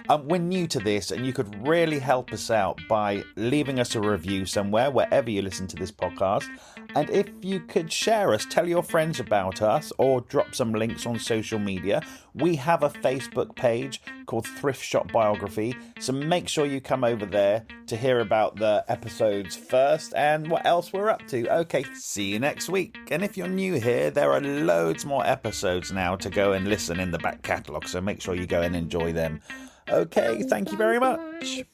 Speaker 1: We're new to this and you could really help us out by leaving us a review somewhere, wherever you listen to this podcast. And if you could share us, tell your friends about us or drop some links on social media. We have a Facebook page called Thrift Shop Biography, so make sure you come over there to hear about the episodes first and what else we're up to. Okay, see you next week. And if you're new here, there are loads more episodes now to go and listen in the back catalogue, so make sure you go and enjoy them. Okay, thank you very much.